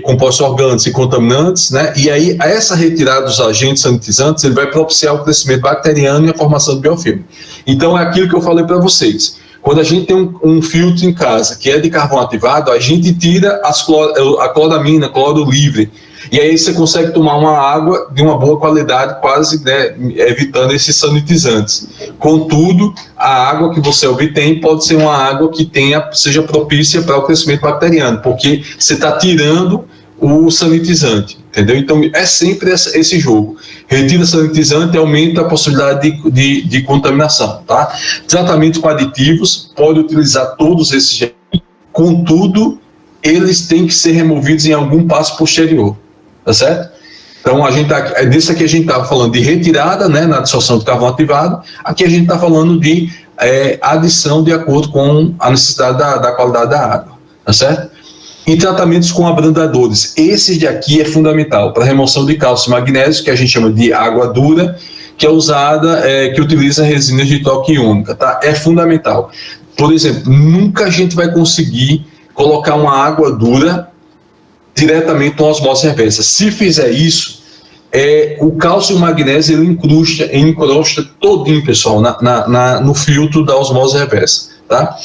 compostos orgânicos e contaminantes, né, e aí, essa retirada dos agentes sanitizantes, ele vai propiciar o crescimento bacteriano e a formação de biofilme. Então, é aquilo que eu falei para vocês. Quando a gente tem um filtro em casa que é de carvão ativado, a gente tira a cloramina, cloro livre, e aí você consegue tomar uma água de uma boa qualidade, quase, né, evitando esses sanitizantes. Contudo, a água que você obtém pode ser uma água que seja propícia para o crescimento bacteriano, porque você está tirando o sanitizante, entendeu? Então, é sempre esse jogo. Retira sanitizante e aumenta a possibilidade de contaminação, tá? Tratamento com aditivos, pode utilizar todos esses, contudo, eles têm que ser removidos em algum passo posterior. Tá certo? Então, disso aqui a gente estava falando de retirada, né, na adsorção do carvão ativado. Aqui a gente está falando de adição de acordo com a necessidade da qualidade da água, tá certo? E tratamentos com abrandadores. Esse de aqui é fundamental para remoção de cálcio e magnésio, que a gente chama de água dura, que é usada, que utiliza resinas de toque iônica, tá? É fundamental. Por exemplo, nunca a gente vai conseguir colocar uma água dura diretamente com osmose reversa. Se fizer isso, o cálcio e o magnésio ele encrosta todinho, pessoal, no filtro da osmose reversa, tá?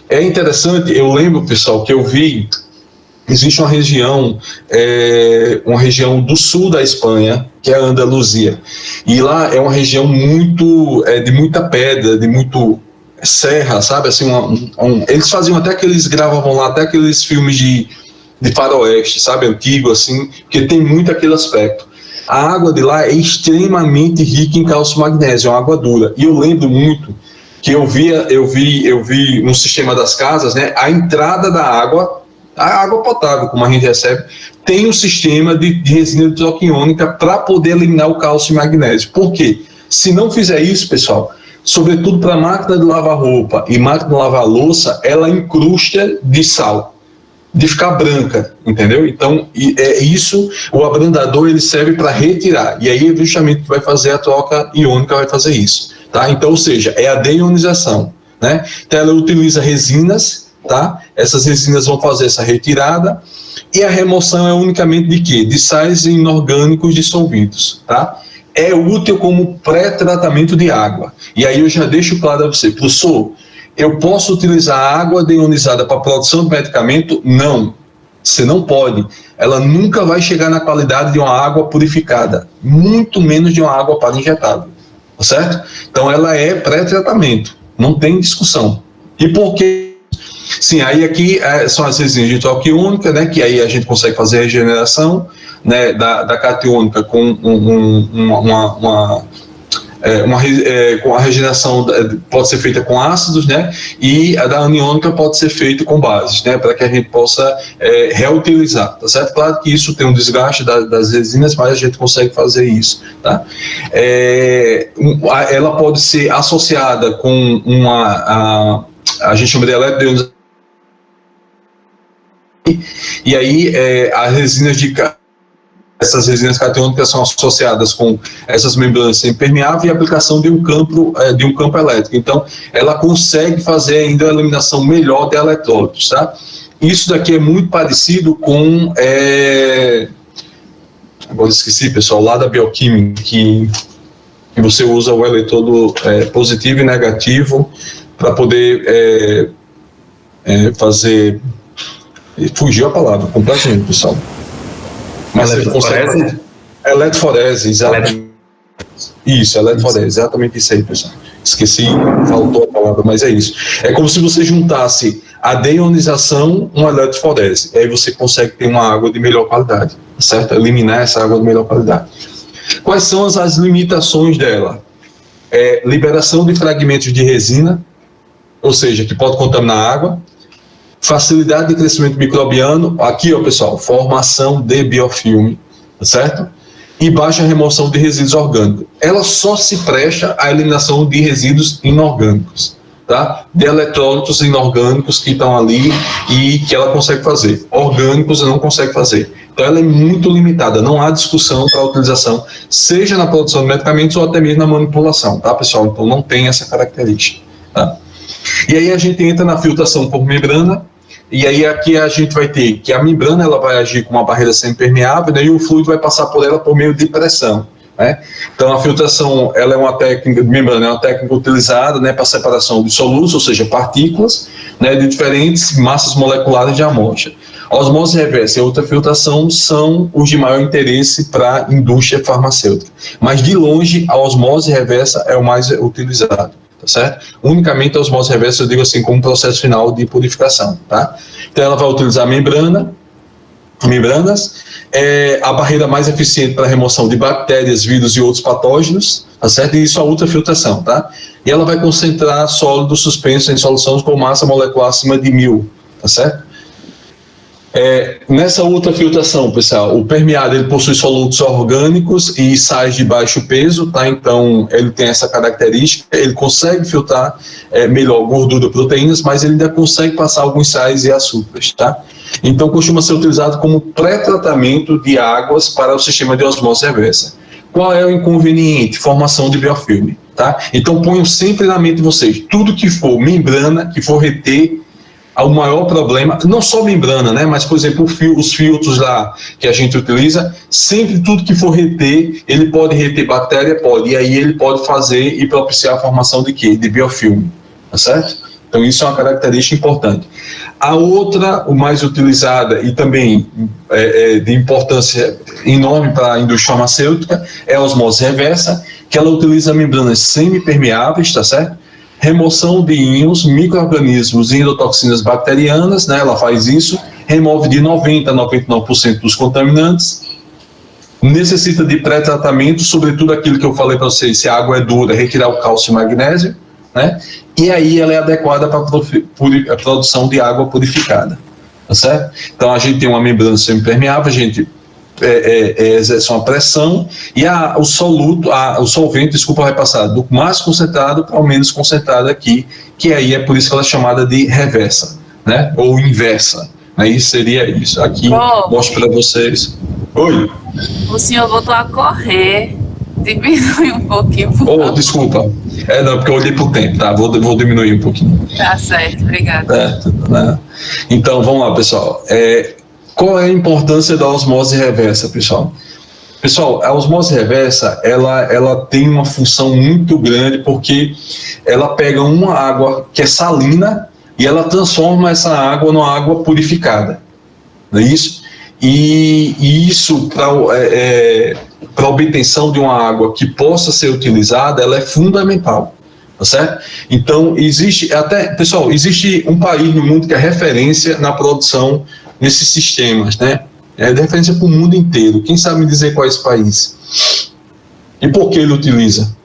É interessante, eu lembro, pessoal, que eu vi, existe uma região do sul da Espanha, que é a Andaluzia, e lá é uma região muito, de muita pedra, de muito serra, sabe, assim, eles faziam gravavam lá até aqueles filmes de faroeste, sabe, antigo, assim, porque tem muito aquele aspecto. A água de lá é extremamente rica em cálcio e magnésio, é uma água dura. E eu lembro muito que eu vi no sistema das casas, né, a entrada da água, a água potável, como a gente recebe, tem um sistema de resina de toque iônica para poder eliminar o cálcio e magnésio. Por quê? Se não fizer isso, pessoal, sobretudo para máquina de lavar roupa e máquina de lavar louça, ela incrusta de sal, de ficar branca, entendeu? Então, isso, o abrandador, ele serve para retirar, e aí justamente vai fazer a troca iônica, vai fazer isso, tá? Então, ou seja, é a deionização, né? Então, ela utiliza resinas, tá? Essas resinas vão fazer essa retirada, e a remoção é unicamente de quê? De sais inorgânicos dissolvidos, tá? É útil como pré-tratamento de água. E aí eu já deixo claro a você, professor, eu posso utilizar água deionizada para a produção de medicamento? Não, você não pode. Ela nunca vai chegar na qualidade de uma água purificada, muito menos de uma água para injetável, tá certo? Então ela é pré-tratamento, não tem discussão. E por quê? Sim, aí aqui são as resinas de troca iônica, né, que aí a gente consegue fazer a regeneração, né, da catiônica com com a regeneração pode ser feita com ácidos, né, e a da aniônica pode ser feita com bases, né, para que a gente possa reutilizar, tá certo? Claro que isso tem um desgaste das resinas, mas a gente consegue fazer isso, tá? Ela pode ser associada com a gente chama de eletrodeonização, e aí essas resinas catiônicas são associadas com essas membranas impermeáveis e a aplicação de um campo elétrico. Então, ela consegue fazer ainda a eliminação melhor de eletrólitos, tá? Isso daqui é muito parecido com... Agora esqueci, pessoal, lá da bioquímica, que você usa o eletrodo positivo e negativo para poder fazer... Fugiu a palavra completamente, pessoal. Mas eletroforese? Eletroforese, exatamente. Isso, eletroforese, exatamente isso aí, pessoal. Esqueci, faltou a palavra, mas é isso. É como se você juntasse a deionização com a eletroforese. Aí você consegue ter uma água de melhor qualidade, certo? Eliminar essa água de melhor qualidade. Quais são as limitações dela? Liberação de fragmentos de resina, ou seja, que pode contaminar a água. Facilidade de crescimento microbiano, aqui, ó, pessoal, formação de biofilme, tá certo? E baixa remoção de resíduos orgânicos. Ela só se presta à eliminação de resíduos inorgânicos, tá? De eletrólitos inorgânicos que estão ali e que ela consegue fazer. Orgânicos ela não consegue fazer. Então ela é muito limitada, não há discussão para a utilização, seja na produção de medicamentos ou até mesmo na manipulação, tá, pessoal? Então não tem essa característica, tá? E aí a gente entra na filtração por membrana, e aí aqui a gente vai ter que a membrana ela vai agir como uma barreira semi-permeável, né, e o fluido vai passar por ela por meio de pressão, né? Então a filtração ela é uma técnica de membrana, é uma técnica utilizada, né, para separação de soluços, ou seja, partículas, né, de diferentes massas moleculares de amostra. A osmose reversa e a ultrafiltração são os de maior interesse para a indústria farmacêutica, mas de longe a osmose reversa é o mais utilizado. Tá certo? Unicamente a osmose reversa, eu digo assim, como processo final de purificação, tá? Então ela vai utilizar membranas, a barreira mais eficiente para a remoção de bactérias, vírus e outros patógenos, tá certo? E isso a ultrafiltração, tá? E ela vai concentrar sólidos suspensos em soluções com massa molecular acima de 1000, tá certo? Nessa ultrafiltração, pessoal, o permeado ele possui solutos orgânicos e sais de baixo peso, tá? Então ele tem essa característica, ele consegue filtrar melhor gordura e proteínas, mas ele ainda consegue passar alguns sais e açúcares, tá? Então costuma ser utilizado como pré-tratamento de águas para o sistema de osmose reversa. Qual é o inconveniente? Formação de biofilme, tá? Então ponham sempre na mente de vocês, tudo que for membrana, que for reter, o maior problema, não só membrana, né, mas, por exemplo, os filtros lá que a gente utiliza, sempre tudo que for reter, ele pode reter bactéria, pode, e aí ele pode fazer e propiciar a formação de quê? De biofilme, tá certo? Então isso é uma característica importante. A outra, o mais utilizada e também de importância enorme para a indústria farmacêutica, é a osmose reversa, que ela utiliza membranas semipermeáveis, tá certo? Remoção de íons, micro-organismos e endotoxinas bacterianas, né, ela faz isso, remove de 90% a 99% dos contaminantes, necessita de pré-tratamento, sobretudo aquilo que eu falei para vocês, se a água é dura, retirar o cálcio e o magnésio, né, e aí ela é adequada para a produção de água purificada, tá certo? Então a gente tem uma membrana semipermeável, a gente exerce uma pressão e o solvente, desculpa, vai passar do mais concentrado para o menos concentrado aqui, que aí é por isso que ela é chamada de reversa, né? Ou inversa. Aí seria isso. Aqui mostro para vocês. Oi. O senhor voltou a correr. Diminui um pouquinho. Desculpa. Não, porque eu olhei pro tempo, tá? Vou diminuir um pouquinho. Tá certo, obrigado. Né? Então, vamos lá, pessoal. Qual é a importância da osmose reversa, pessoal? Pessoal, a osmose reversa, ela tem uma função muito grande, porque ela pega uma água que é salina e ela transforma essa água numa água purificada. Não é isso? E isso, para a obtenção de uma água que possa ser utilizada, ela é fundamental, tá certo? Então, existe um país no mundo que é referência na produção nesses sistemas, né? É referência para o mundo inteiro. Quem sabe me dizer qual é esse país? E por que ele utiliza?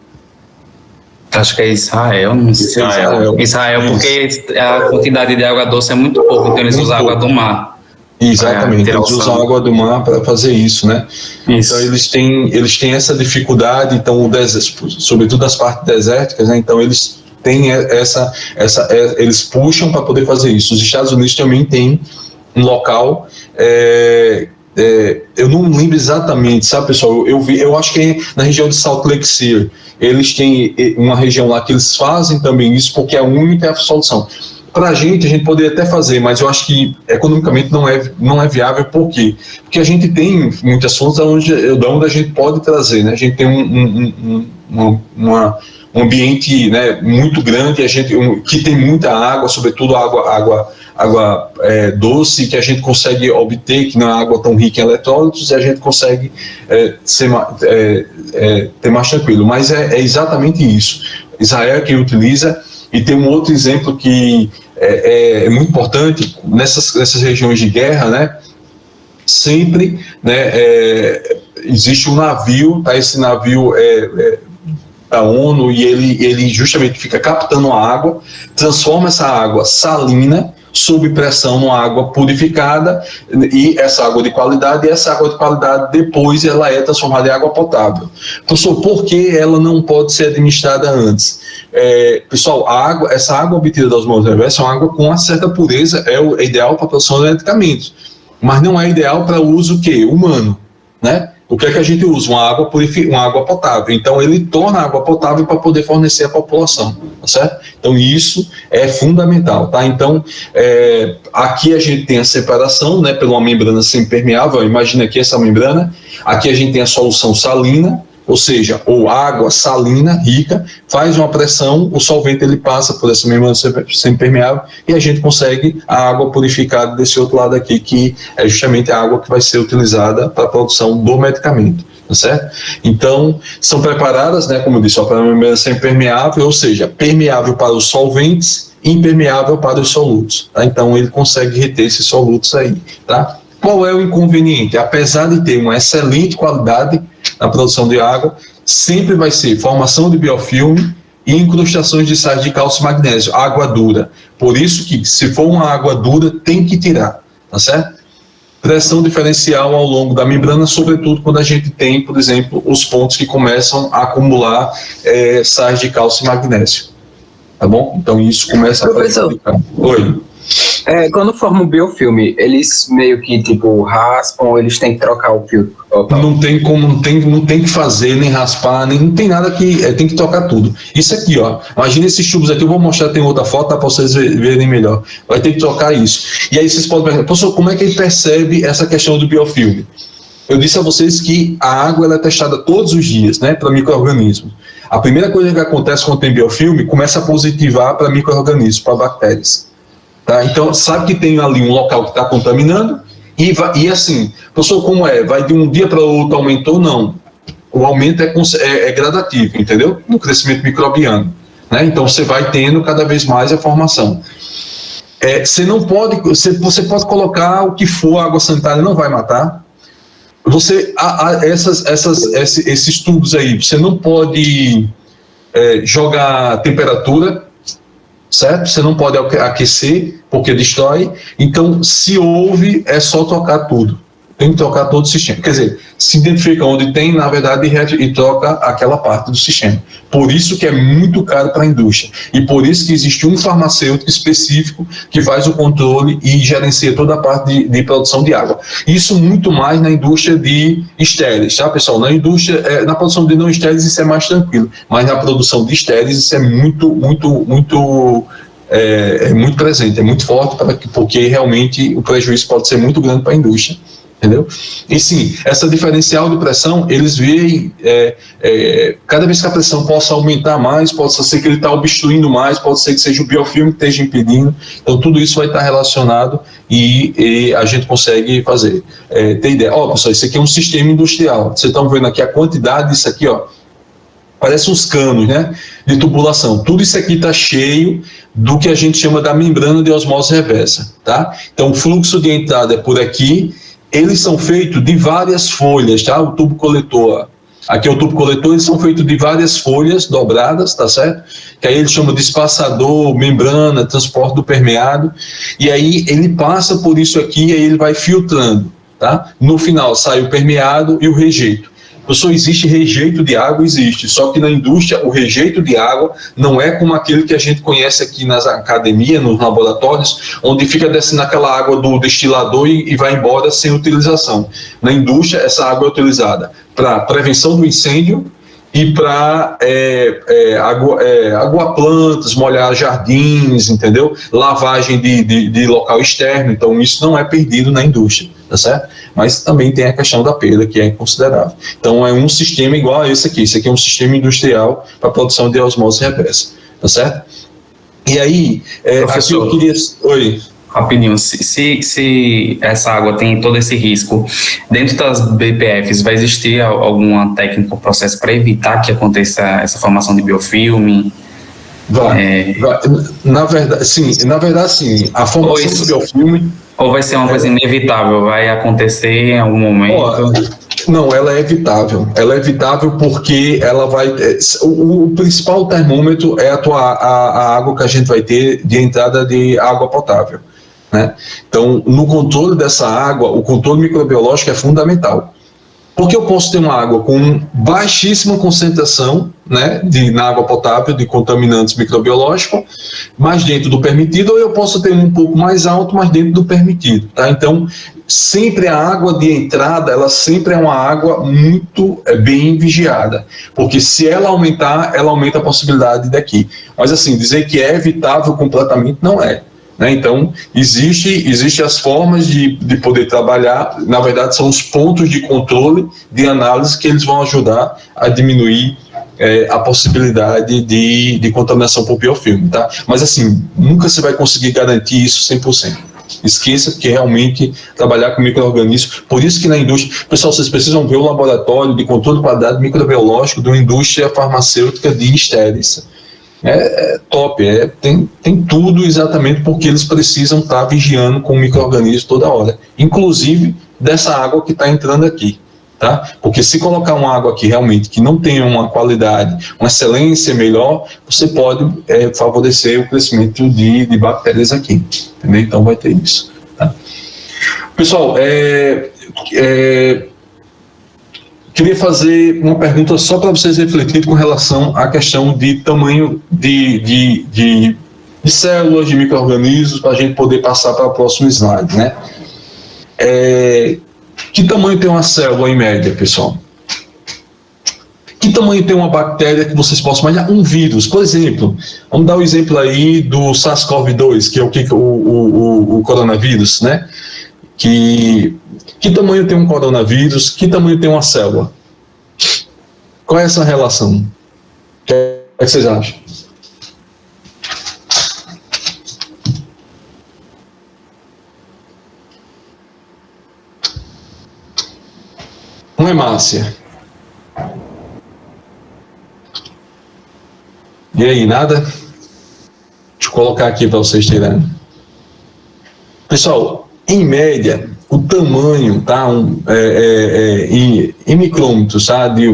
Acho que é Israel, não sei. Israel, porque a quantidade de água doce é muito pouco, então eles usam água do mar. Exatamente, eles usam água do mar para fazer isso, né? Isso. Então eles têm essa dificuldade, então sobretudo as partes desérticas, né? Então eles têm eles puxam para poder fazer isso. Os Estados Unidos também têm um local, eu não lembro exatamente, sabe, pessoal? Eu acho que é na região de Salt Lake City. Eles têm uma região lá que eles fazem também isso, porque é a única solução. Para a gente poderia até fazer, mas eu acho que economicamente não é viável. Por quê? Porque a gente tem muitas fontes de onde a gente pode trazer, né? A gente tem um ambiente, né, muito grande, que tem muita água, sobretudo água doce, que a gente consegue obter, que não é água tão rica em eletrólitos, e a gente consegue ter mais tranquilo. Mas é exatamente isso. Israel é quem utiliza. E tem um outro exemplo que é muito importante nessas regiões de guerra, né? Sempre, né, existe um navio, tá? Esse navio da ONU, e ele justamente fica captando a água, transforma essa água salina sob pressão numa água purificada, e essa água de qualidade, depois ela é transformada em água potável. Professor, por que ela não pode ser administrada antes? Pessoal, essa água obtida da osmose reversa é uma água com uma certa pureza, é ideal para a produção de medicamentos, mas não é ideal para o uso humano, né? O que é que a gente usa? Uma água potável. Então, ele torna a água potável para poder fornecer à população, tá certo? Então, isso é fundamental, tá? Então, aqui a gente tem a separação, né, pela uma membrana semipermeável. Imagina aqui essa membrana. Aqui a gente tem a solução salina, ou seja, água salina rica, faz uma pressão, o solvente ele passa por essa membrana semipermeável e a gente consegue a água purificada desse outro lado aqui, que é justamente a água que vai ser utilizada para a produção do medicamento, tá certo? Então, são preparadas, né, como eu disse, para a membrana semipermeável, ou seja, permeável para os solventes, impermeável para os solutos, tá? Então, ele consegue reter esses solutos aí, tá? Qual é o inconveniente? Apesar de ter uma excelente qualidade na produção de água, sempre vai ser formação de biofilme e incrustações de sais de cálcio e magnésio, água dura. Por isso que, se for uma água dura, tem que tirar, tá certo? Pressão diferencial ao longo da membrana, sobretudo quando a gente tem, por exemplo, os pontos que começam a acumular sais de cálcio e magnésio, tá bom? Então isso começa a prejudicar. Oi. Quando forma um biofilme, eles meio que tipo raspam, eles têm que trocar o filtro? Não tem como, não tem que fazer, nem raspar, não tem nada que. Tem que trocar tudo. Isso aqui, ó. Imagina esses tubos aqui, eu vou mostrar, tem outra foto, tá, para vocês verem melhor. Vai ter que trocar isso. E aí vocês podem perguntar, professor, como é que ele percebe essa questão do biofilme? Eu disse a vocês que a água ela é testada todos os dias, né, para micro-organismos. A primeira coisa que acontece quando tem biofilme, começa a positivar para micro-organismos, para bactérias. Tá? Então, sabe que tem ali um local que está contaminando, e assim, professor, como é? Vai de um dia para o outro, aumentou? Não. O aumento é gradativo, entendeu? No crescimento microbiano. Né? Então, você vai tendo cada vez mais a formação. Você não pode, você pode colocar o que for, a água sanitária não vai matar. Esses tubos aí, você não pode jogar temperatura, certo? Você não pode aquecer, porque destrói. Então, se houve, é só trocar tudo, tem que trocar todo o sistema. Quer dizer, se identifica onde tem, na verdade, e troca aquela parte do sistema. Por isso que é muito caro para a indústria. E por isso que existe um farmacêutico específico que faz o controle e gerencia toda a parte de produção de água. Isso muito mais na indústria de estéreis, tá, pessoal? Na indústria, na produção de não estéreis isso é mais tranquilo, mas na produção de estéreis isso é muito presente, é muito forte, porque realmente o prejuízo pode ser muito grande para a indústria. Entendeu? E sim, essa diferencial de pressão, eles veem cada vez que a pressão possa aumentar mais, possa ser que ele está obstruindo mais, pode ser que seja o biofilme que esteja impedindo, então tudo isso vai estar relacionado e a gente consegue fazer. Ter ideia, pessoal, isso aqui é um sistema industrial, vocês estão vendo aqui a quantidade disso aqui, parece uns canos, né, de tubulação, tudo isso aqui está cheio do que a gente chama da membrana de osmose reversa, tá? Então o fluxo de entrada é por aqui. Eles são feitos de várias folhas, tá? O tubo coletor. Aqui é o tubo coletor, eles são feitos de várias folhas dobradas, tá certo? Que aí eles chamam de espaçador, membrana, transporte do permeado. E aí ele passa por isso aqui e aí ele vai filtrando, tá? No final sai o permeado e o rejeito. Professor, existe rejeito de água? Existe, só que na indústria o rejeito de água não é como aquele que a gente conhece aqui nas academias, nos laboratórios, onde fica descendo aquela água do destilador e vai embora sem utilização. Na indústria, essa água é utilizada para prevenção do incêndio e para aguar plantas, molhar jardins, entendeu? Lavagem de local externo, então isso não é perdido na indústria, tá certo? Mas também tem a questão da perda, que é considerável. Então é um sistema igual a esse aqui é um sistema industrial para produção de osmose reversa, tá certo? E aí, professor, aqui eu queria... Oi. Rapidinho, se essa água tem todo esse risco, dentro das BPFs vai existir alguma técnica ou processo para evitar que aconteça essa formação de biofilme? Vai. Na verdade, sim. A formação do biofilme... Ou vai ser uma coisa inevitável, vai acontecer em algum momento? Não, ela é evitável. Ela é evitável porque ela vai... O principal termômetro é a água que a gente vai ter de entrada de água potável, né? Então, no controle dessa água, o controle microbiológico é fundamental. Porque eu posso ter uma água com baixíssima concentração, né, na água potável de contaminantes microbiológicos, mais dentro do permitido, ou eu posso ter um pouco mais alto, mas dentro do permitido, tá? Então, sempre a água de entrada, ela sempre é uma água muito bem vigiada, porque se ela aumentar, ela aumenta a possibilidade daqui. Mas assim, dizer que é evitável completamente, não é. Né? Então, existe as formas de poder trabalhar, na verdade são os pontos de controle, de análise que eles vão ajudar a diminuir a possibilidade de contaminação por biofilme, tá? Mas assim, nunca você vai conseguir garantir isso 100%. Esqueça que realmente trabalhar com micro-organismos, por isso que na indústria, pessoal, vocês precisam ver o laboratório de controle de qualidade microbiológico de uma indústria farmacêutica de estéreis. Top, tem tudo exatamente porque eles precisam estar vigiando com o micro-organismo toda hora, inclusive dessa água que está entrando aqui, tá? Porque se colocar uma água aqui realmente que não tenha uma qualidade, uma excelência melhor, você pode favorecer o crescimento de bactérias aqui, entendeu? Então vai ter isso, tá? Pessoal, queria fazer uma pergunta só para vocês refletirem com relação à questão de tamanho de células, de micro-organismos, para a gente poder passar para o próximo slide, né? Que tamanho tem uma célula em média, pessoal? Que tamanho tem uma bactéria que vocês possam imaginar? Um vírus, por exemplo. Vamos dar o exemplo aí do SARS-CoV-2, que é o coronavírus, né? Que tamanho tem um coronavírus? Que tamanho tem uma célula? Qual é essa relação? O que vocês acham? Não é, Márcia? E aí, nada? Deixa eu colocar aqui para vocês tirarem. Pessoal, em média, o tamanho, tá, em micrômetros, tá, de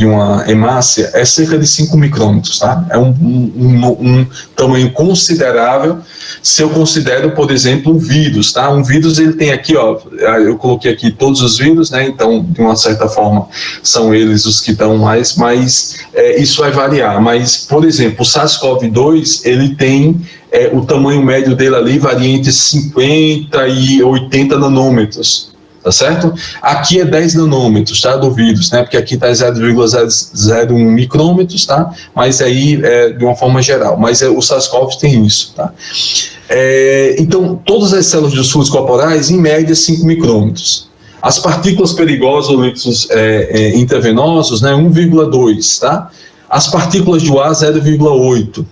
uma hemácia é cerca de 5 micrômetros, tá? É um tamanho considerável. Se eu considero, por exemplo, um vírus, tá? Um vírus, ele tem aqui, ó, eu coloquei aqui todos os vírus, né? Então, de uma certa forma, são eles os que estão mais, mas isso vai variar. Mas, por exemplo, o SARS-CoV-2, ele tem o tamanho médio dele ali varia entre 50 e 80 nanômetros, tá certo? Aqui é 10 nanômetros, tá, do vírus, né, porque aqui está 0,001 micrômetros, tá, mas aí de uma forma geral, mas o SARS-CoV tem isso, tá. Então, todas as células dos fluidos corporais, em média, 5 micrômetros. As partículas perigosas ou líquidos intravenosos, né, 1,2, tá. As partículas de ar, 0,8,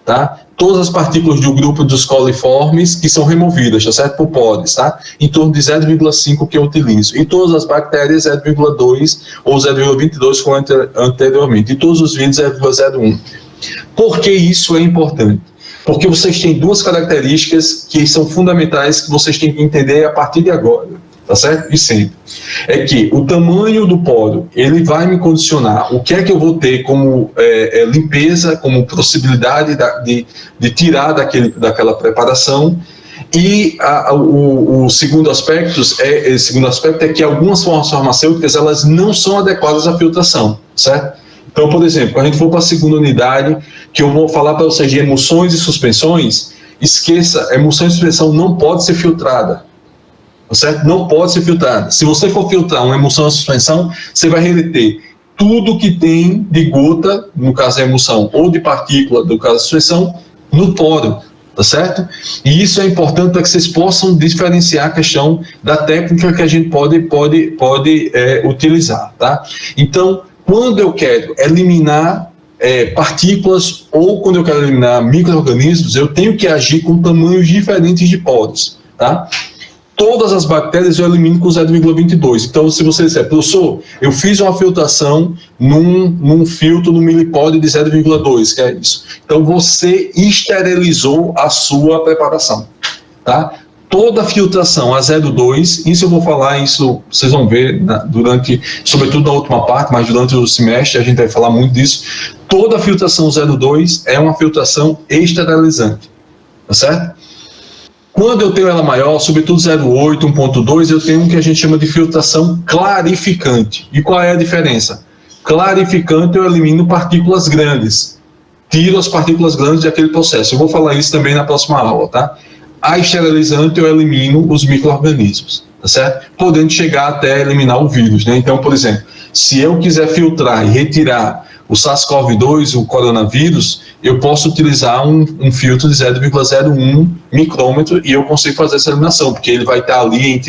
tá. Todas as partículas do grupo dos coliformes que são removidas, tá certo? Por poros, tá? Em torno de 0,5 que eu utilizo. E todas as bactérias, 0,2 ou 0,22, como anteriormente. E todos os vírus, 0,01. Por que isso é importante? Porque vocês têm duas características que são fundamentais que vocês têm que entender a partir de agora, tá certo? E sempre. É que o tamanho do poro, ele vai me condicionar o que é que eu vou ter como limpeza, como possibilidade de tirar daquela preparação. E o segundo aspecto é que algumas formas farmacêuticas, elas não são adequadas à filtração, certo? Então, por exemplo, quando a gente for para a segunda unidade, que eu vou falar para vocês de emulsões e suspensões, esqueça, emulsão e suspensão não pode ser filtrada. Certo? Não pode ser filtrada. Se você for filtrar uma emulsão ou suspensão, você vai reter tudo que tem de gota, no caso da emulsão, ou de partícula, no caso da suspensão, no poro, tá certo? E isso é importante para que vocês possam diferenciar a questão da técnica que a gente pode utilizar, tá? Então, quando eu quero eliminar partículas ou quando eu quero eliminar micro-organismos, eu tenho que agir com tamanhos diferentes de poros, tá? Todas as bactérias eu elimino com 0,22. Então, se você disser, professor, eu fiz uma filtração num filtro no milipode de 0,2, que é isso. Então, você esterilizou a sua preparação, tá? Toda filtração a 0,2, isso eu vou falar, isso vocês vão ver sobretudo na última parte, mas durante o semestre a gente vai falar muito disso. Toda filtração 0,2 é uma filtração esterilizante, tá certo? Quando eu tenho ela maior, sobretudo 0,8, 1,2, eu tenho o que a gente chama de filtração clarificante. E qual é a diferença? Clarificante eu elimino partículas grandes, tiro as partículas grandes daquele processo. Eu vou falar isso também na próxima aula, tá? A esterilizante eu elimino os micro-organismos, tá certo? Podendo chegar até eliminar o vírus, né? Então, por exemplo, se eu quiser filtrar e retirar o SARS-CoV-2, o coronavírus, eu posso utilizar um filtro de 0,01 micrômetro e eu consigo fazer essa eliminação, porque ele vai estar ali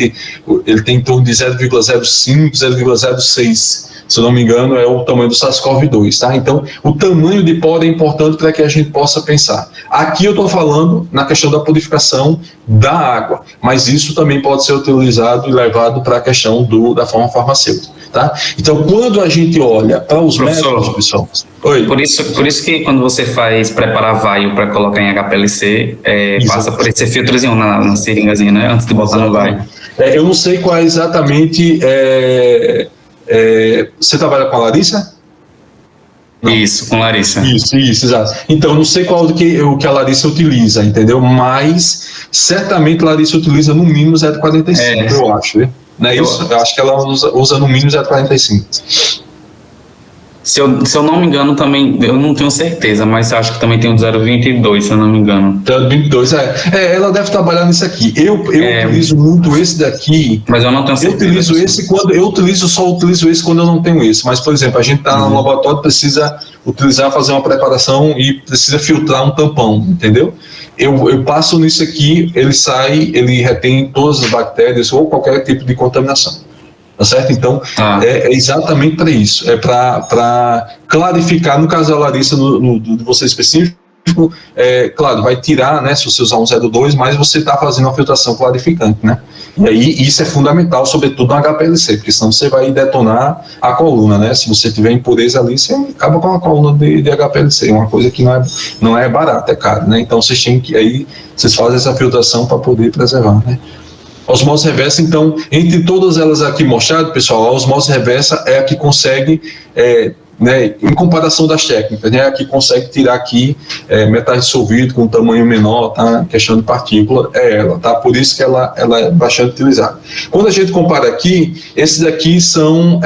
ele tem em torno de 0,05, 0,06, se eu não me engano, é o tamanho do SARS-CoV-2, tá? Então, o tamanho de poro é importante para que a gente possa pensar. Aqui eu estou falando na questão da purificação da água, mas isso também pode ser utilizado e levado para a questão da forma farmacêutica. Tá? Então, quando a gente olha para os métodos, pessoal... Oi. Por isso que quando você faz preparar vaio para colocar em HPLC, passa por esse filtrozinho na seringazinha, né? Antes de botar no vaio. Eu não sei qual é exatamente... você trabalha com a Larissa? Não. Isso, com Larissa. Isso, exato. Então, eu não sei qual o que a Larissa utiliza, entendeu? Mas, certamente, a Larissa utiliza no mínimo 0,45, eu acho, né? Não é isso? Eu acho que ela usa no mínimo 0,45. Se eu não me engano, também, eu não tenho certeza, mas eu acho que também tem um 0,22, se eu não me engano. 0,22, ela deve trabalhar nisso aqui. Eu utilizo muito esse daqui. Mas eu não tenho certeza. Eu utilizo esse quando eu não tenho esse. Mas, por exemplo, a gente está no laboratório, precisa fazer uma preparação e precisa filtrar um tampão, entendeu? Eu passo nisso aqui, ele retém todas as bactérias ou qualquer tipo de contaminação. Tá certo? Então, é exatamente para isso. É para clarificar, no caso da Larissa, de você específico, claro, vai tirar, né, se você usar um 0,2, mas você está fazendo uma filtração clarificante, né? E aí, isso é fundamental, sobretudo no HPLC, porque senão você vai detonar a coluna, né? Se você tiver impureza ali, você acaba com a coluna de HPLC, uma coisa que não é barata, é caro, né? Então, vocês fazem essa filtração para poder preservar, né? Osmose reversa, então, entre todas elas aqui mostradas, pessoal, a osmose reversa é a que consegue, em comparação das técnicas, a que consegue tirar aqui metal dissolvido com um tamanho menor, tá? Questão de partícula é ela, tá? Por isso que ela é bastante utilizada. Quando a gente compara aqui, esses aqui são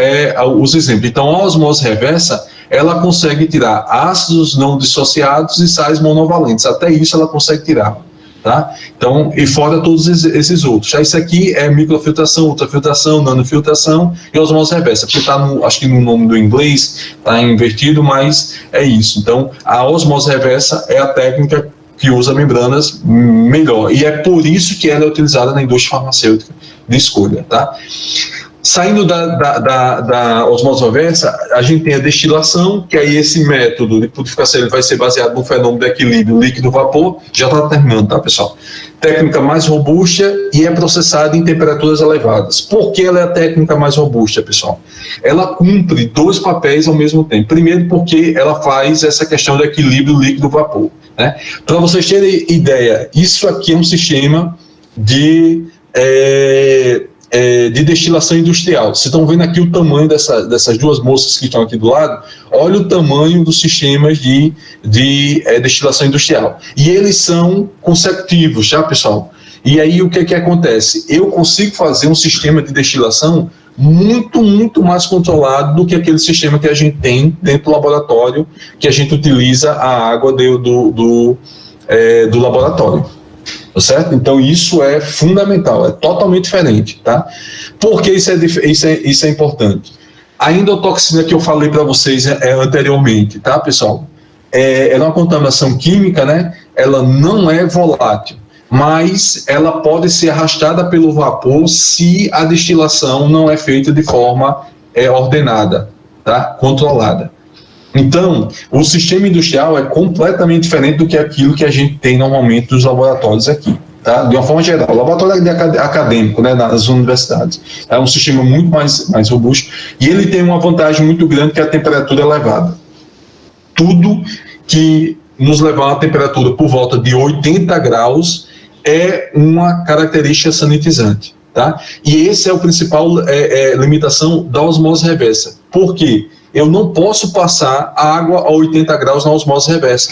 os exemplos. Então, a osmose reversa, ela consegue tirar ácidos não dissociados e sais monovalentes. Até isso ela consegue tirar. Tá? Então, e fora todos esses outros. Isso aqui é microfiltração, ultrafiltração, nanofiltração e osmose reversa, porque está, acho que no nome do inglês está invertido, mas é isso. Então, a osmose reversa é a técnica que usa membranas melhor, e é por isso que ela é utilizada na indústria farmacêutica de escolha. Tá? Saindo da osmose reversa, a gente tem a destilação, que aí esse método de purificação ele vai ser baseado no fenômeno do equilíbrio líquido-vapor. Já está terminando, tá, pessoal? Técnica mais robusta e é processada em temperaturas elevadas. Por que ela é a técnica mais robusta, pessoal? Ela cumpre dois papéis ao mesmo tempo. Primeiro, porque ela faz essa questão do equilíbrio líquido-vapor, né? Para vocês terem ideia, isso aqui é um sistema de destilação industrial. Vocês estão vendo aqui o tamanho dessas duas moças que estão aqui do lado. Olha o tamanho dos sistemas de destilação industrial. E eles são consecutivos, tá, pessoal? E aí o que acontece? Eu consigo fazer um sistema de destilação muito, muito mais controlado do que aquele sistema que a gente tem dentro do laboratório, que a gente utiliza a água do laboratório. Certo? Então isso é fundamental, é totalmente diferente, tá? Por que isso é importante? A endotoxina que eu falei para vocês anteriormente, tá, pessoal? Ela é uma contaminação química, né? Ela não é volátil, mas ela pode ser arrastada pelo vapor se a destilação não é feita de forma ordenada, tá? Controlada. Então, o sistema industrial é completamente diferente do que aquilo que a gente tem normalmente nos laboratórios aqui, tá? De uma forma geral, o laboratório acadêmico, né, nas universidades, é um sistema muito mais robusto, e ele tem uma vantagem muito grande, que é a temperatura elevada. Tudo que nos levar a uma temperatura por volta de 80 graus é uma característica sanitizante, tá? E esse é o principal limitação da osmose reversa. Por quê? Eu não posso passar água a 80 graus na osmose reversa,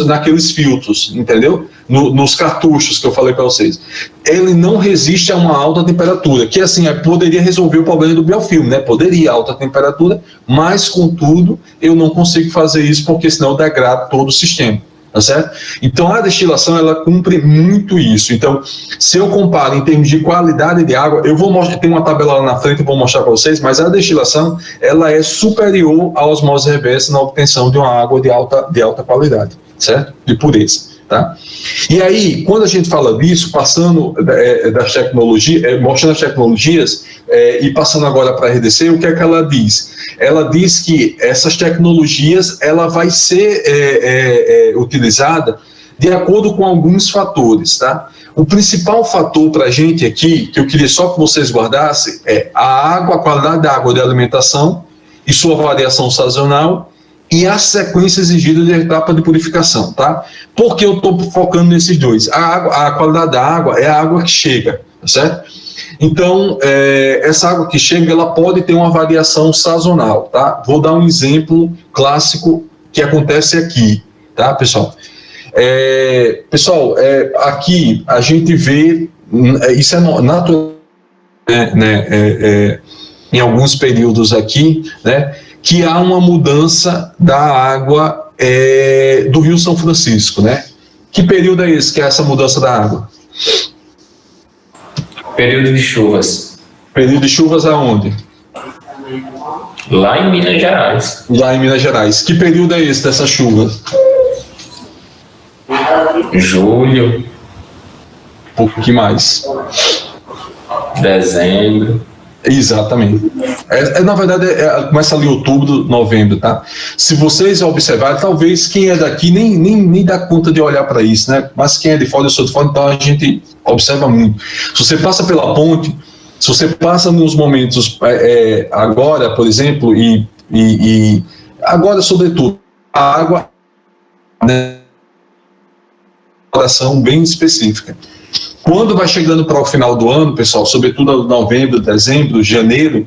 naqueles filtros, entendeu? Nos cartuchos que eu falei para vocês. Ele não resiste a uma alta temperatura, que assim, poderia resolver o problema do biofilme, né? Poderia, alta temperatura, mas contudo, eu não consigo fazer isso, porque senão eu degrado todo o sistema. Tá certo? Então a destilação ela cumpre muito isso. Então, se eu comparo em termos de qualidade de água, eu vou mostrar, tem uma tabela lá na frente, eu vou mostrar para vocês, mas a destilação ela é superior à osmose reversa na obtenção de uma água de alta qualidade, certo? De pureza. Tá? E aí, quando a gente fala disso, passando das tecnologias, mostrando as tecnologias e passando agora para a RDC, o que é que ela diz? Ela diz que essas tecnologias ela vai ser utilizada de acordo com alguns fatores. Tá? O principal fator para a gente aqui, que eu queria só que vocês guardassem, é a qualidade da água de alimentação e sua variação sazonal, e a sequência exigida de etapa de purificação, tá? Por que eu estou focando nesses dois? A qualidade da água é a água que chega, tá certo? Então, essa água que chega, ela pode ter uma variação sazonal, tá? Vou dar um exemplo clássico que acontece aqui, tá, pessoal? Aqui a gente vê, isso é natural, em alguns períodos aqui, né? Que há uma mudança da água do Rio São Francisco, né? Que período é esse que é essa mudança da água? Período de chuvas. Período de chuvas aonde? Lá em Minas Gerais. Lá em Minas Gerais. Que período é esse dessa chuva? Julho. Que mais? Dezembro. Exatamente. Na verdade, começa ali outubro, novembro, tá? Se vocês observarem, talvez quem é daqui nem dá conta de olhar para isso, né? Mas quem é de fora, eu sou de fora, então a gente observa muito. Se você passa pela ponte, se você passa nos momentos agora, por exemplo, e agora, sobretudo, a água, né, oração bem específica. Quando vai chegando para o final do ano, pessoal, sobretudo novembro, dezembro, janeiro,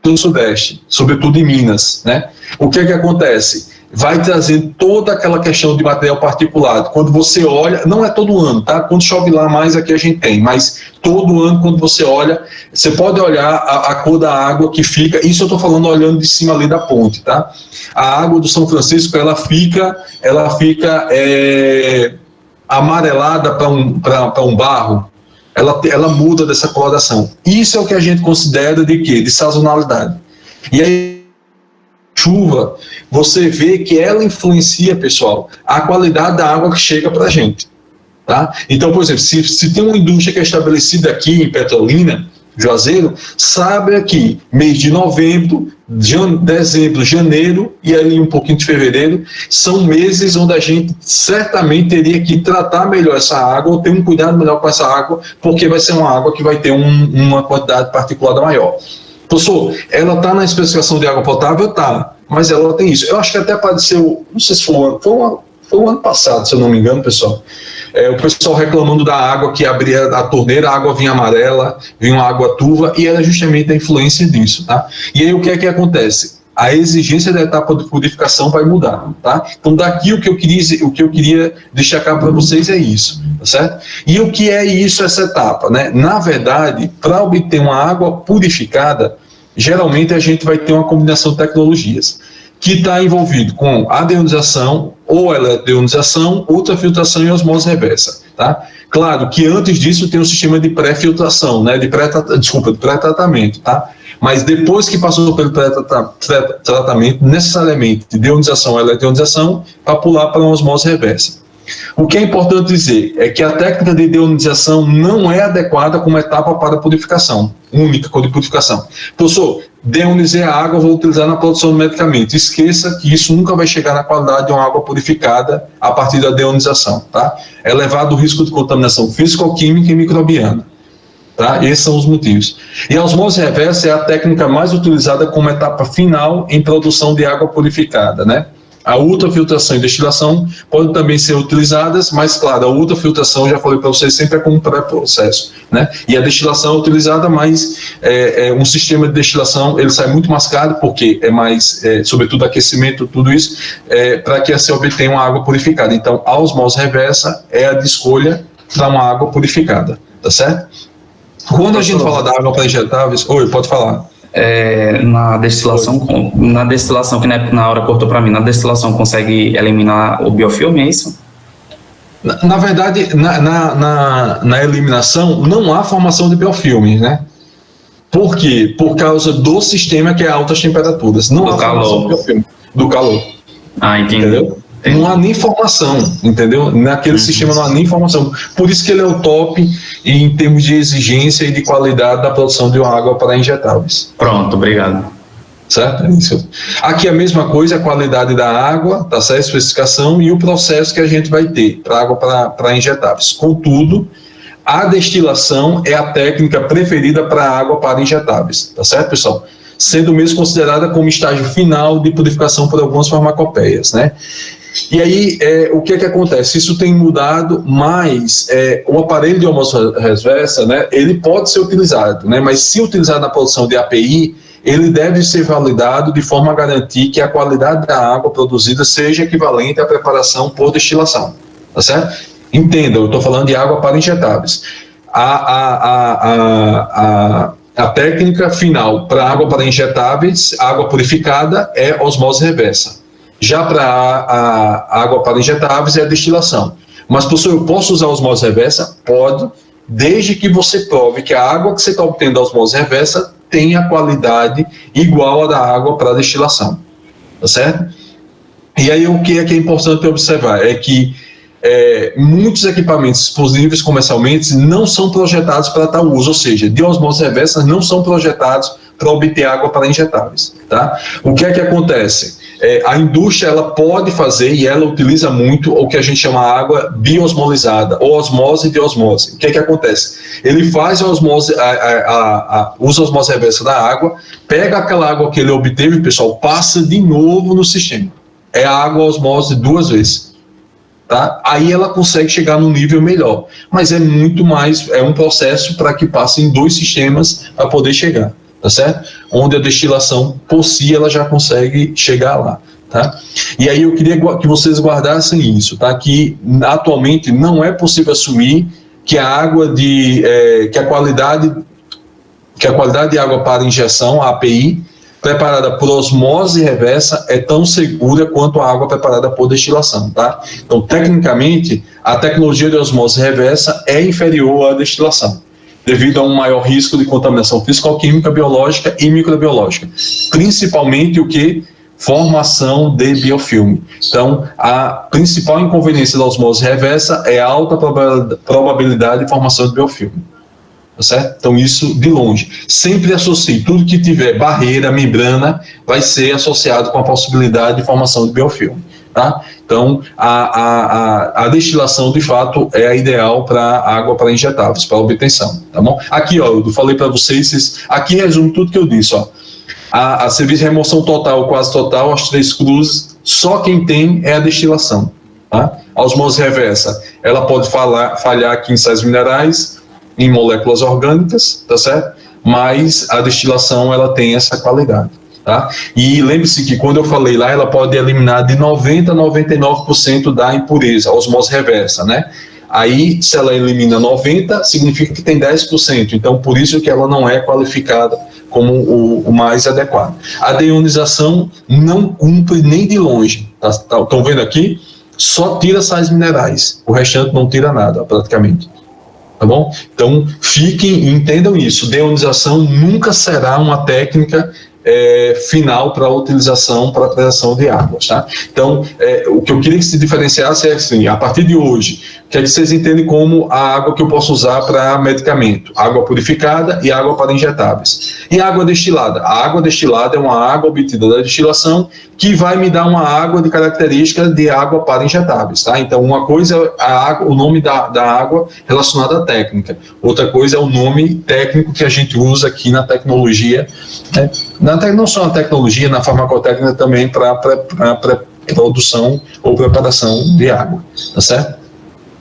no Sudeste, sobretudo em Minas, né? O que é que acontece? Vai trazendo toda aquela questão de material particulado. Quando você olha, não é todo ano, tá? Quando chove lá mais, aqui a gente tem, mas todo ano, quando você olha, você pode olhar a cor da água que fica, isso eu estou falando olhando de cima ali da ponte, tá? A água do São Francisco, ela fica amarelada para um barro, ela muda dessa coloração. Isso é o que a gente considera de quê? De sazonalidade. E aí, chuva, você vê que ela influencia, pessoal, a qualidade da água que chega para a gente. Tá? Então, por exemplo, se tem uma indústria que é estabelecida aqui em Petrolina, Juazeiro, sabe que mês de novembro, dezembro, janeiro e ali um pouquinho de fevereiro, são meses onde a gente certamente teria que tratar melhor essa água, ou ter um cuidado melhor com essa água, porque vai ser uma água que vai ter uma quantidade particulada maior. Professor, ela está na especificação de água potável? Tá, mas ela tem isso. Eu acho que até apareceu, não sei se foi o ano passado, se eu não me engano, pessoal. O pessoal reclamando da água que abria a torneira, a água vinha amarela, vinha uma água turva, e era justamente a influência disso, tá? E aí o que é que acontece? A exigência da etapa de purificação vai mudar, tá? Então daqui o que eu queria destacar para vocês é isso, tá certo? E o que é isso, essa etapa, né? Na verdade, para obter uma água purificada, geralmente a gente vai ter uma combinação de tecnologias, que está envolvido com a deonização, ou eletrodeonização, ultrafiltração e osmose reversa, tá? Claro que antes disso tem um sistema de pré-filtração, né? de pré-tratamento, tá? Mas depois que passou pelo pré-tratamento, necessariamente de deonização ou eletrodeonização, para pular para uma osmose reversa. O que é importante dizer é que a técnica de deonização não é adequada como etapa para purificação, única de purificação. Professor, deionizei a água, vou utilizar na produção do medicamento. Esqueça que isso nunca vai chegar na qualidade de uma água purificada a partir da deonização, tá? É elevado o risco de contaminação físico-química e microbiana. Tá? Esses são os motivos. E a osmose reversa é a técnica mais utilizada como etapa final em produção de água purificada, né? A ultrafiltração e destilação podem também ser utilizadas, mas, claro, a ultrafiltração, já falei para vocês, sempre é como pré-processo, né? E a destilação é utilizada, mas um sistema de destilação, ele sai muito mais caro, porque é mais, sobretudo, aquecimento, tudo isso, para que se obtenha uma água purificada. Então, a osmose reversa é a de escolha para uma água purificada, tá certo? Quando a gente fala da água para injetáveis... Oi, pode falar. Na destilação, que na hora cortou para mim, na destilação consegue eliminar o biofilme, é isso? Na verdade, na eliminação não há formação de biofilme, né? Por quê? Por causa do sistema que é altas temperaturas. Não há formação de biofilme. Do calor. Ah, entendi. Entendeu? Não há nem formação, entendeu? Naquele sistema não há nem formação. Por isso que ele é o top em termos de exigência e de qualidade da produção de uma água para injetáveis. Pronto, obrigado. Certo? É isso. Aqui a mesma coisa, a qualidade da água, tá certo? A especificação e o processo que a gente vai ter para água para injetáveis. Contudo, a destilação é a técnica preferida para água para injetáveis, tá certo, pessoal? Sendo mesmo considerada como estágio final de purificação por algumas farmacopeias, né? E aí, o que acontece? Isso tem mudado, mas o aparelho de osmose reversa, né, ele pode ser utilizado, né, mas se utilizado na produção de API, ele deve ser validado de forma a garantir que a qualidade da água produzida seja equivalente à preparação por destilação, tá certo? Entenda, eu estou falando de água para injetáveis. A técnica final para água para injetáveis, água purificada, é osmose reversa. Já para a água para injetáveis é a destilação. Mas, professor, eu posso usar a osmose reversa? Pode, desde que você prove que a água que você está obtendo da osmose reversa tem a qualidade igual à da água para destilação. Tá certo? E aí o que é importante observar é que muitos equipamentos disponíveis comercialmente não são projetados para tal uso, ou seja, de osmose reversa não são projetados para obter água para injetáveis. Tá? O que é que acontece? A indústria ela pode fazer, e ela utiliza muito, o que a gente chama água biosmolizada, ou osmose de osmose. O que é que acontece? Ele faz a osmose, usa a osmose reversa da água, pega aquela água que ele obteve, pessoal, passa de novo no sistema. É a água osmose 2 vezes. tá? Aí ela consegue chegar num nível melhor. Mas é muito mais, é um processo para que passe em 2 sistemas para poder chegar, tá certo? Onde a destilação, por si, ela já consegue chegar lá. Tá? E aí eu queria que vocês guardassem isso, tá? Que atualmente não é possível assumir que a água que a qualidade de água para injeção, a API, preparada por osmose reversa é tão segura quanto a água preparada por destilação, tá? Então, tecnicamente, a tecnologia de osmose reversa é inferior à destilação, devido a um maior risco de contaminação físico-química, biológica e microbiológica, principalmente o que? Formação de biofilme. Então, a principal inconveniência da osmose reversa é a alta probabilidade de formação de biofilme. Tá certo? Então, isso de longe. Sempre associe tudo que tiver barreira, membrana, vai ser associado com a possibilidade de formação de biofilme. Tá? Então, a destilação, de fato, é a ideal para água para injetáveis, para obtenção. Tá bom? Aqui, ó, eu falei para vocês, aqui resumo tudo que eu disse, ó. A serviço de remoção total, quase total, as 3 cruzes, só quem tem é a destilação. Tá? A osmose reversa, ela pode falhar aqui em sais minerais, em moléculas orgânicas, tá certo? Mas a destilação, ela tem essa qualidade. Tá? E lembre-se que quando eu falei lá, ela pode eliminar de 90% a 99% da impureza, a osmose reversa, né? Aí, se ela elimina 90%, significa que tem 10%. Então, por isso que ela não é qualificada como o mais adequado. A deionização não cumpre nem de longe. Estão vendo aqui? Só tira sais minerais. O restante não tira nada, praticamente. Tá bom? Então, fiquem e entendam isso. Deionização nunca será uma técnica final para a utilização, para a preservação de águas, tá? Então, o que eu queria que se diferenciasse é assim, a partir de hoje, que é que vocês entendem como a água que eu posso usar para medicamento, água purificada e água para injetáveis. E água destilada? A água destilada é uma água obtida da destilação que vai me dar uma água de característica de água para injetáveis, tá? Então, uma coisa é a água, o nome da água relacionada à técnica, outra coisa é o nome técnico que a gente usa aqui na tecnologia, né? Não só na tecnologia, na farmacotécnica também para produção ou preparação de água, tá certo?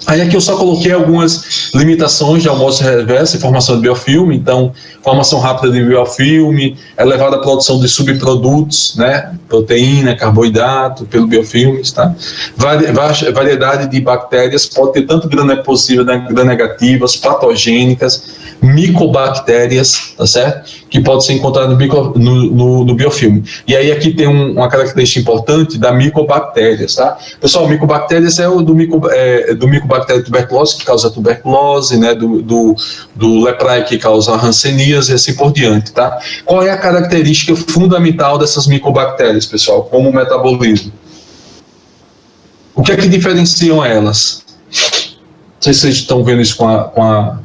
Aí aqui eu só coloquei algumas limitações de osmose reversa e formação de biofilme. Então, formação rápida de biofilme, elevada produção de subprodutos, né, proteína, carboidrato, pelo biofilme, tá? Variedade de bactérias, pode ter tanto gram-positivas, gram-negativas, patogênicas, micobactérias, tá certo? Que pode ser encontrado no biofilme. E aí aqui tem uma característica importante da micobactérias, tá? Pessoal, micobactérias é o do micobactéria tuberculose, que causa tuberculose, né? Do leprae, que causa hanseníase, e assim por diante, tá? Qual é a característica fundamental dessas micobactérias, pessoal? Como o metabolismo. O que é que diferenciam elas? Não sei se vocês estão vendo isso com a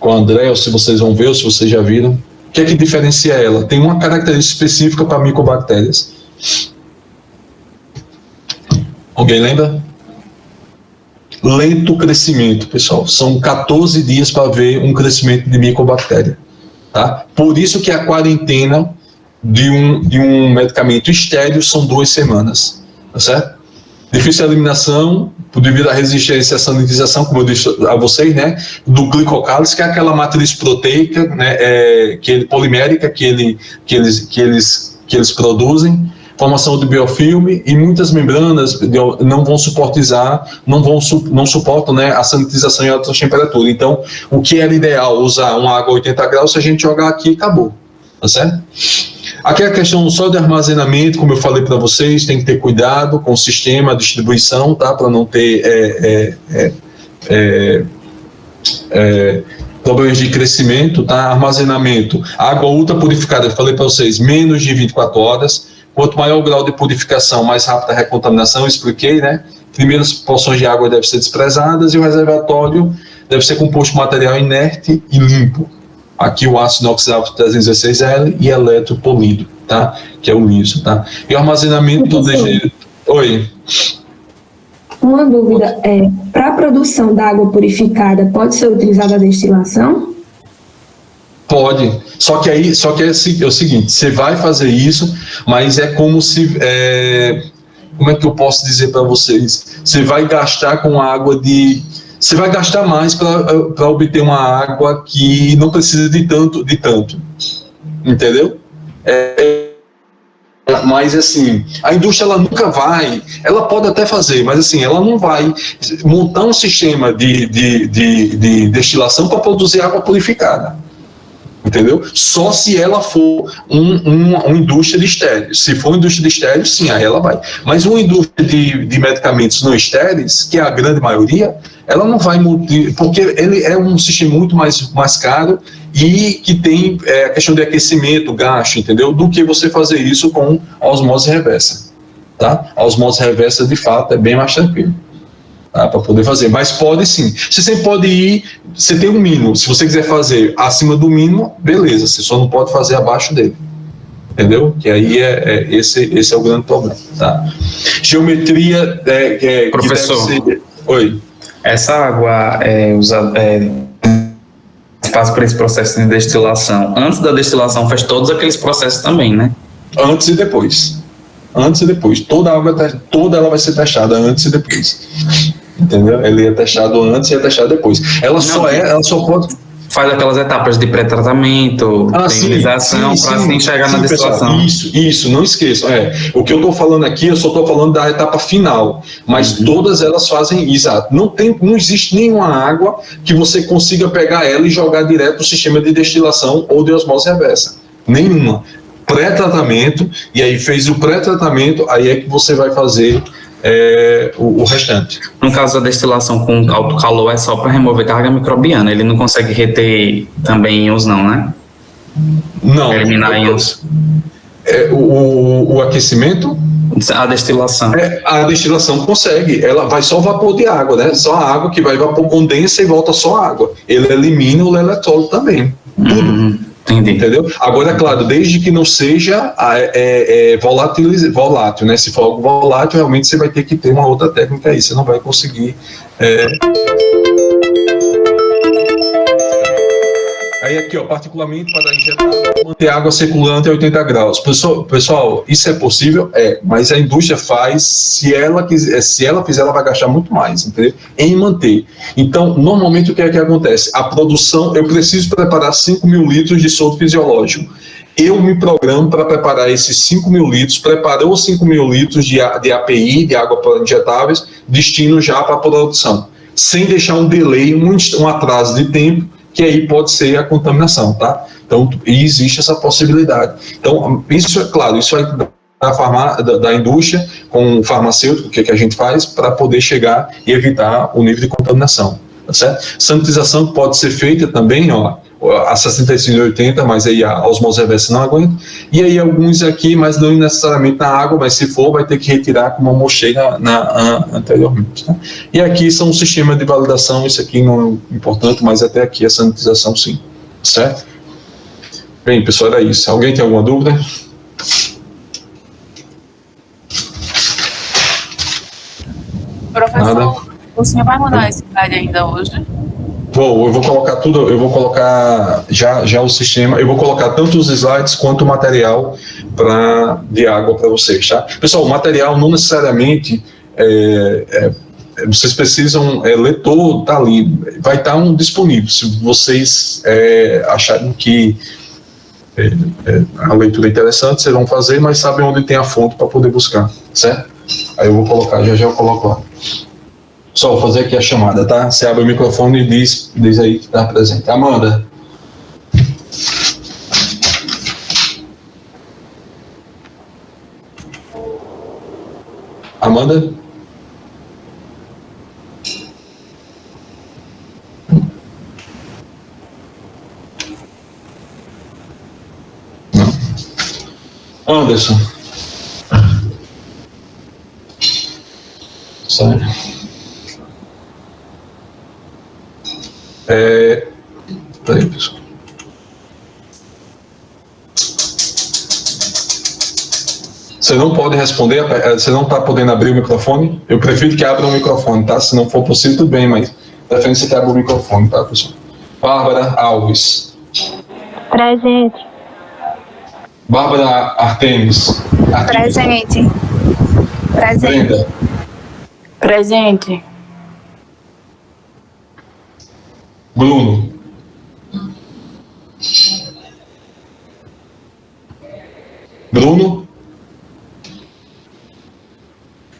André, ou se vocês vão ver, ou se vocês já viram. O que é que diferencia ela? Tem uma característica específica para micobactérias. Alguém lembra? Lento crescimento, pessoal. São 14 dias para ver um crescimento de micobactéria. Tá? Por isso que a quarentena de um medicamento estéril são 2 semanas. Tá certo? Difícil eliminação, devido à resistência à sanitização, como eu disse a vocês, né, do glicocálise, que é aquela matriz proteica, né, polimérica que eles produzem, formação de biofilme, e muitas membranas não vão não suportam, né, a sanitização em alta temperatura. Então, o que era ideal, usar uma água a 80 graus, se a gente jogar aqui, acabou, tá certo? Aqui a questão só de armazenamento, como eu falei para vocês, tem que ter cuidado com o sistema, a distribuição, tá? Para não ter problemas de crescimento, tá? Armazenamento, água ultra purificada, eu falei para vocês, menos de 24 horas. Quanto maior o grau de purificação, mais rápida a recontaminação, eu expliquei, né? Primeiras porções de água devem ser desprezadas e o reservatório deve ser composto de material inerte e limpo. Aqui o ácido inoxidável 316L e eletropolido, tá? Que é o liso, tá? E o armazenamento Oi. Uma dúvida para a produção da água purificada, pode ser utilizada a destilação? Pode, só que é o seguinte, você vai fazer isso, mas é como se como é que eu posso dizer para vocês? Você vai gastar com água você vai gastar mais para obter uma água que não precisa de tanto, entendeu? Mas assim, a indústria ela nunca vai, ela pode até fazer, mas assim, ela não vai montar um sistema de destilação para produzir água purificada. Entendeu? Só se ela for uma indústria de estéreis. Se for uma indústria de estéreis, sim, aí ela vai. Mas uma indústria de medicamentos não estéreis, que é a grande maioria, ela não vai, porque ele é um sistema muito mais caro e que tem a questão de aquecimento, gasto, entendeu? Do que você fazer isso com a osmose reversa. Tá? A osmose reversa, de fato, é bem mais tranquilo. Tá, para poder fazer, mas pode sim. Você sempre pode ir, você tem um mínimo, se você quiser fazer acima do mínimo, beleza, você só não pode fazer abaixo dele, entendeu? Que aí esse é o grande problema, tá? Geometria professor, que deve ser... Oi. Essa água faz por esse processo de destilação. Antes da destilação faz todos aqueles processos também, né? Antes e depois. Toda a água, toda ela vai ser testada antes e depois. Entendeu? Ele é testado antes e é testado depois. Ela só pode... Faz aquelas etapas de pré-tratamento, ionização, para assim chegar na destilação. Pessoal, isso, não esqueçam. O que eu estou falando aqui, eu só estou falando da etapa final, mas todas elas fazem, exato. Não existe nenhuma água que você consiga pegar ela e jogar direto no sistema de destilação ou de osmose reversa. Nenhuma. Pré-tratamento, e aí fez o pré-tratamento, aí é que você vai fazer o restante. No caso da destilação com alto calor é só para remover carga microbiana, ele não consegue reter também íons não, né? Não. Eliminar íons. O aquecimento? A destilação. A destilação consegue, ela vai só vapor de água, né? Só a água que vai vapor, condensa e volta só água. Ele elimina o eletrólito também, tudo. Entendi. Entendeu? Agora, é claro, desde que não seja volátil, né? Se for algo volátil, realmente você vai ter que ter uma outra técnica aí, você não vai conseguir. Aí aqui, ó, particularmente para injetar, manter água circulante a 80 graus. Pessoal, isso é possível? Mas a indústria faz, se ela fizer, ela vai gastar muito mais, entendeu? Em manter. Então, normalmente o que é que acontece? A produção, eu preciso preparar 5.000 litros de solto fisiológico. Eu me programo para preparar esses 5.000 litros, preparou 5.000 litros de API, de água para injetáveis, destino já para a produção, sem deixar um delay, um atraso de tempo, que aí pode ser a contaminação, tá? Então, existe essa possibilidade. Então, isso é claro, isso vai da indústria com o farmacêutico, o que a gente faz para poder chegar e evitar o nível de contaminação, tá certo? Sanitização pode ser feita também, ó, a 6580, mas aí a osmose reversa não aguenta, e aí alguns aqui, mas não necessariamente na água, mas se for, vai ter que retirar, como eu mostrei anteriormente. Tá? E aqui são um sistema de validação, isso aqui não é importante, mas até aqui a sanitização sim, certo? Bem, pessoal, era isso. Alguém tem alguma dúvida? Professor, nada. O senhor vai mandar esse slide ainda hoje? Eu vou colocar tudo, eu vou colocar já o sistema, eu vou colocar tanto os slides quanto o material de água para vocês, tá? Pessoal, o material não necessariamente, vocês precisam ler todo, tá ali, vai estar disponível, se vocês acharem que a leitura é interessante, vocês vão fazer, mas sabem onde tem a fonte para poder buscar, certo? Aí eu vou colocar, já eu coloco lá. Só vou fazer aqui a chamada, tá? Você abre o microfone e diz aí que está presente. Amanda. Amanda? Não. Anderson. Sério. Peraí, pessoal. Você não pode responder, você não está podendo abrir o microfone? Eu prefiro que abra o microfone, tá? Se não for possível, tudo bem, mas prefiro que abra o microfone, tá, pessoal? Bárbara Alves. Presente. Bárbara Artemis. Presente. Presente. Brenda, Presente. Bruno, Bruno.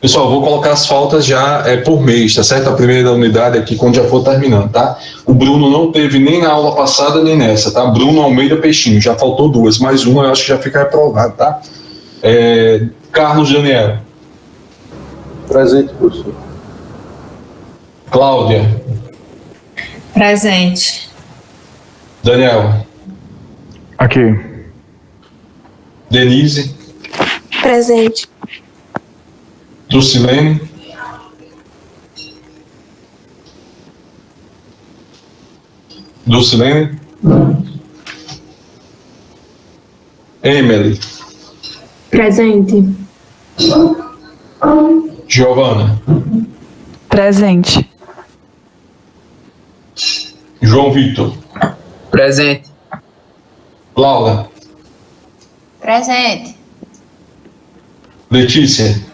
Pessoal, eu vou colocar as faltas já por mês, tá certo? A primeira unidade aqui, quando já for terminando, tá? O Bruno não teve nem na aula passada, nem nessa, tá? Bruno Almeida Peixinho, já faltou 2, mais uma eu acho que já fica reprovado, tá? Carlos Daniel. Presente, professor. Cláudia. Presente. Daniel. Aqui. Denise. Presente. Lucilene. Lucilene. Emily. Presente. Giovana. Presente. João Vitor. Presente. Laura. Presente. Letícia.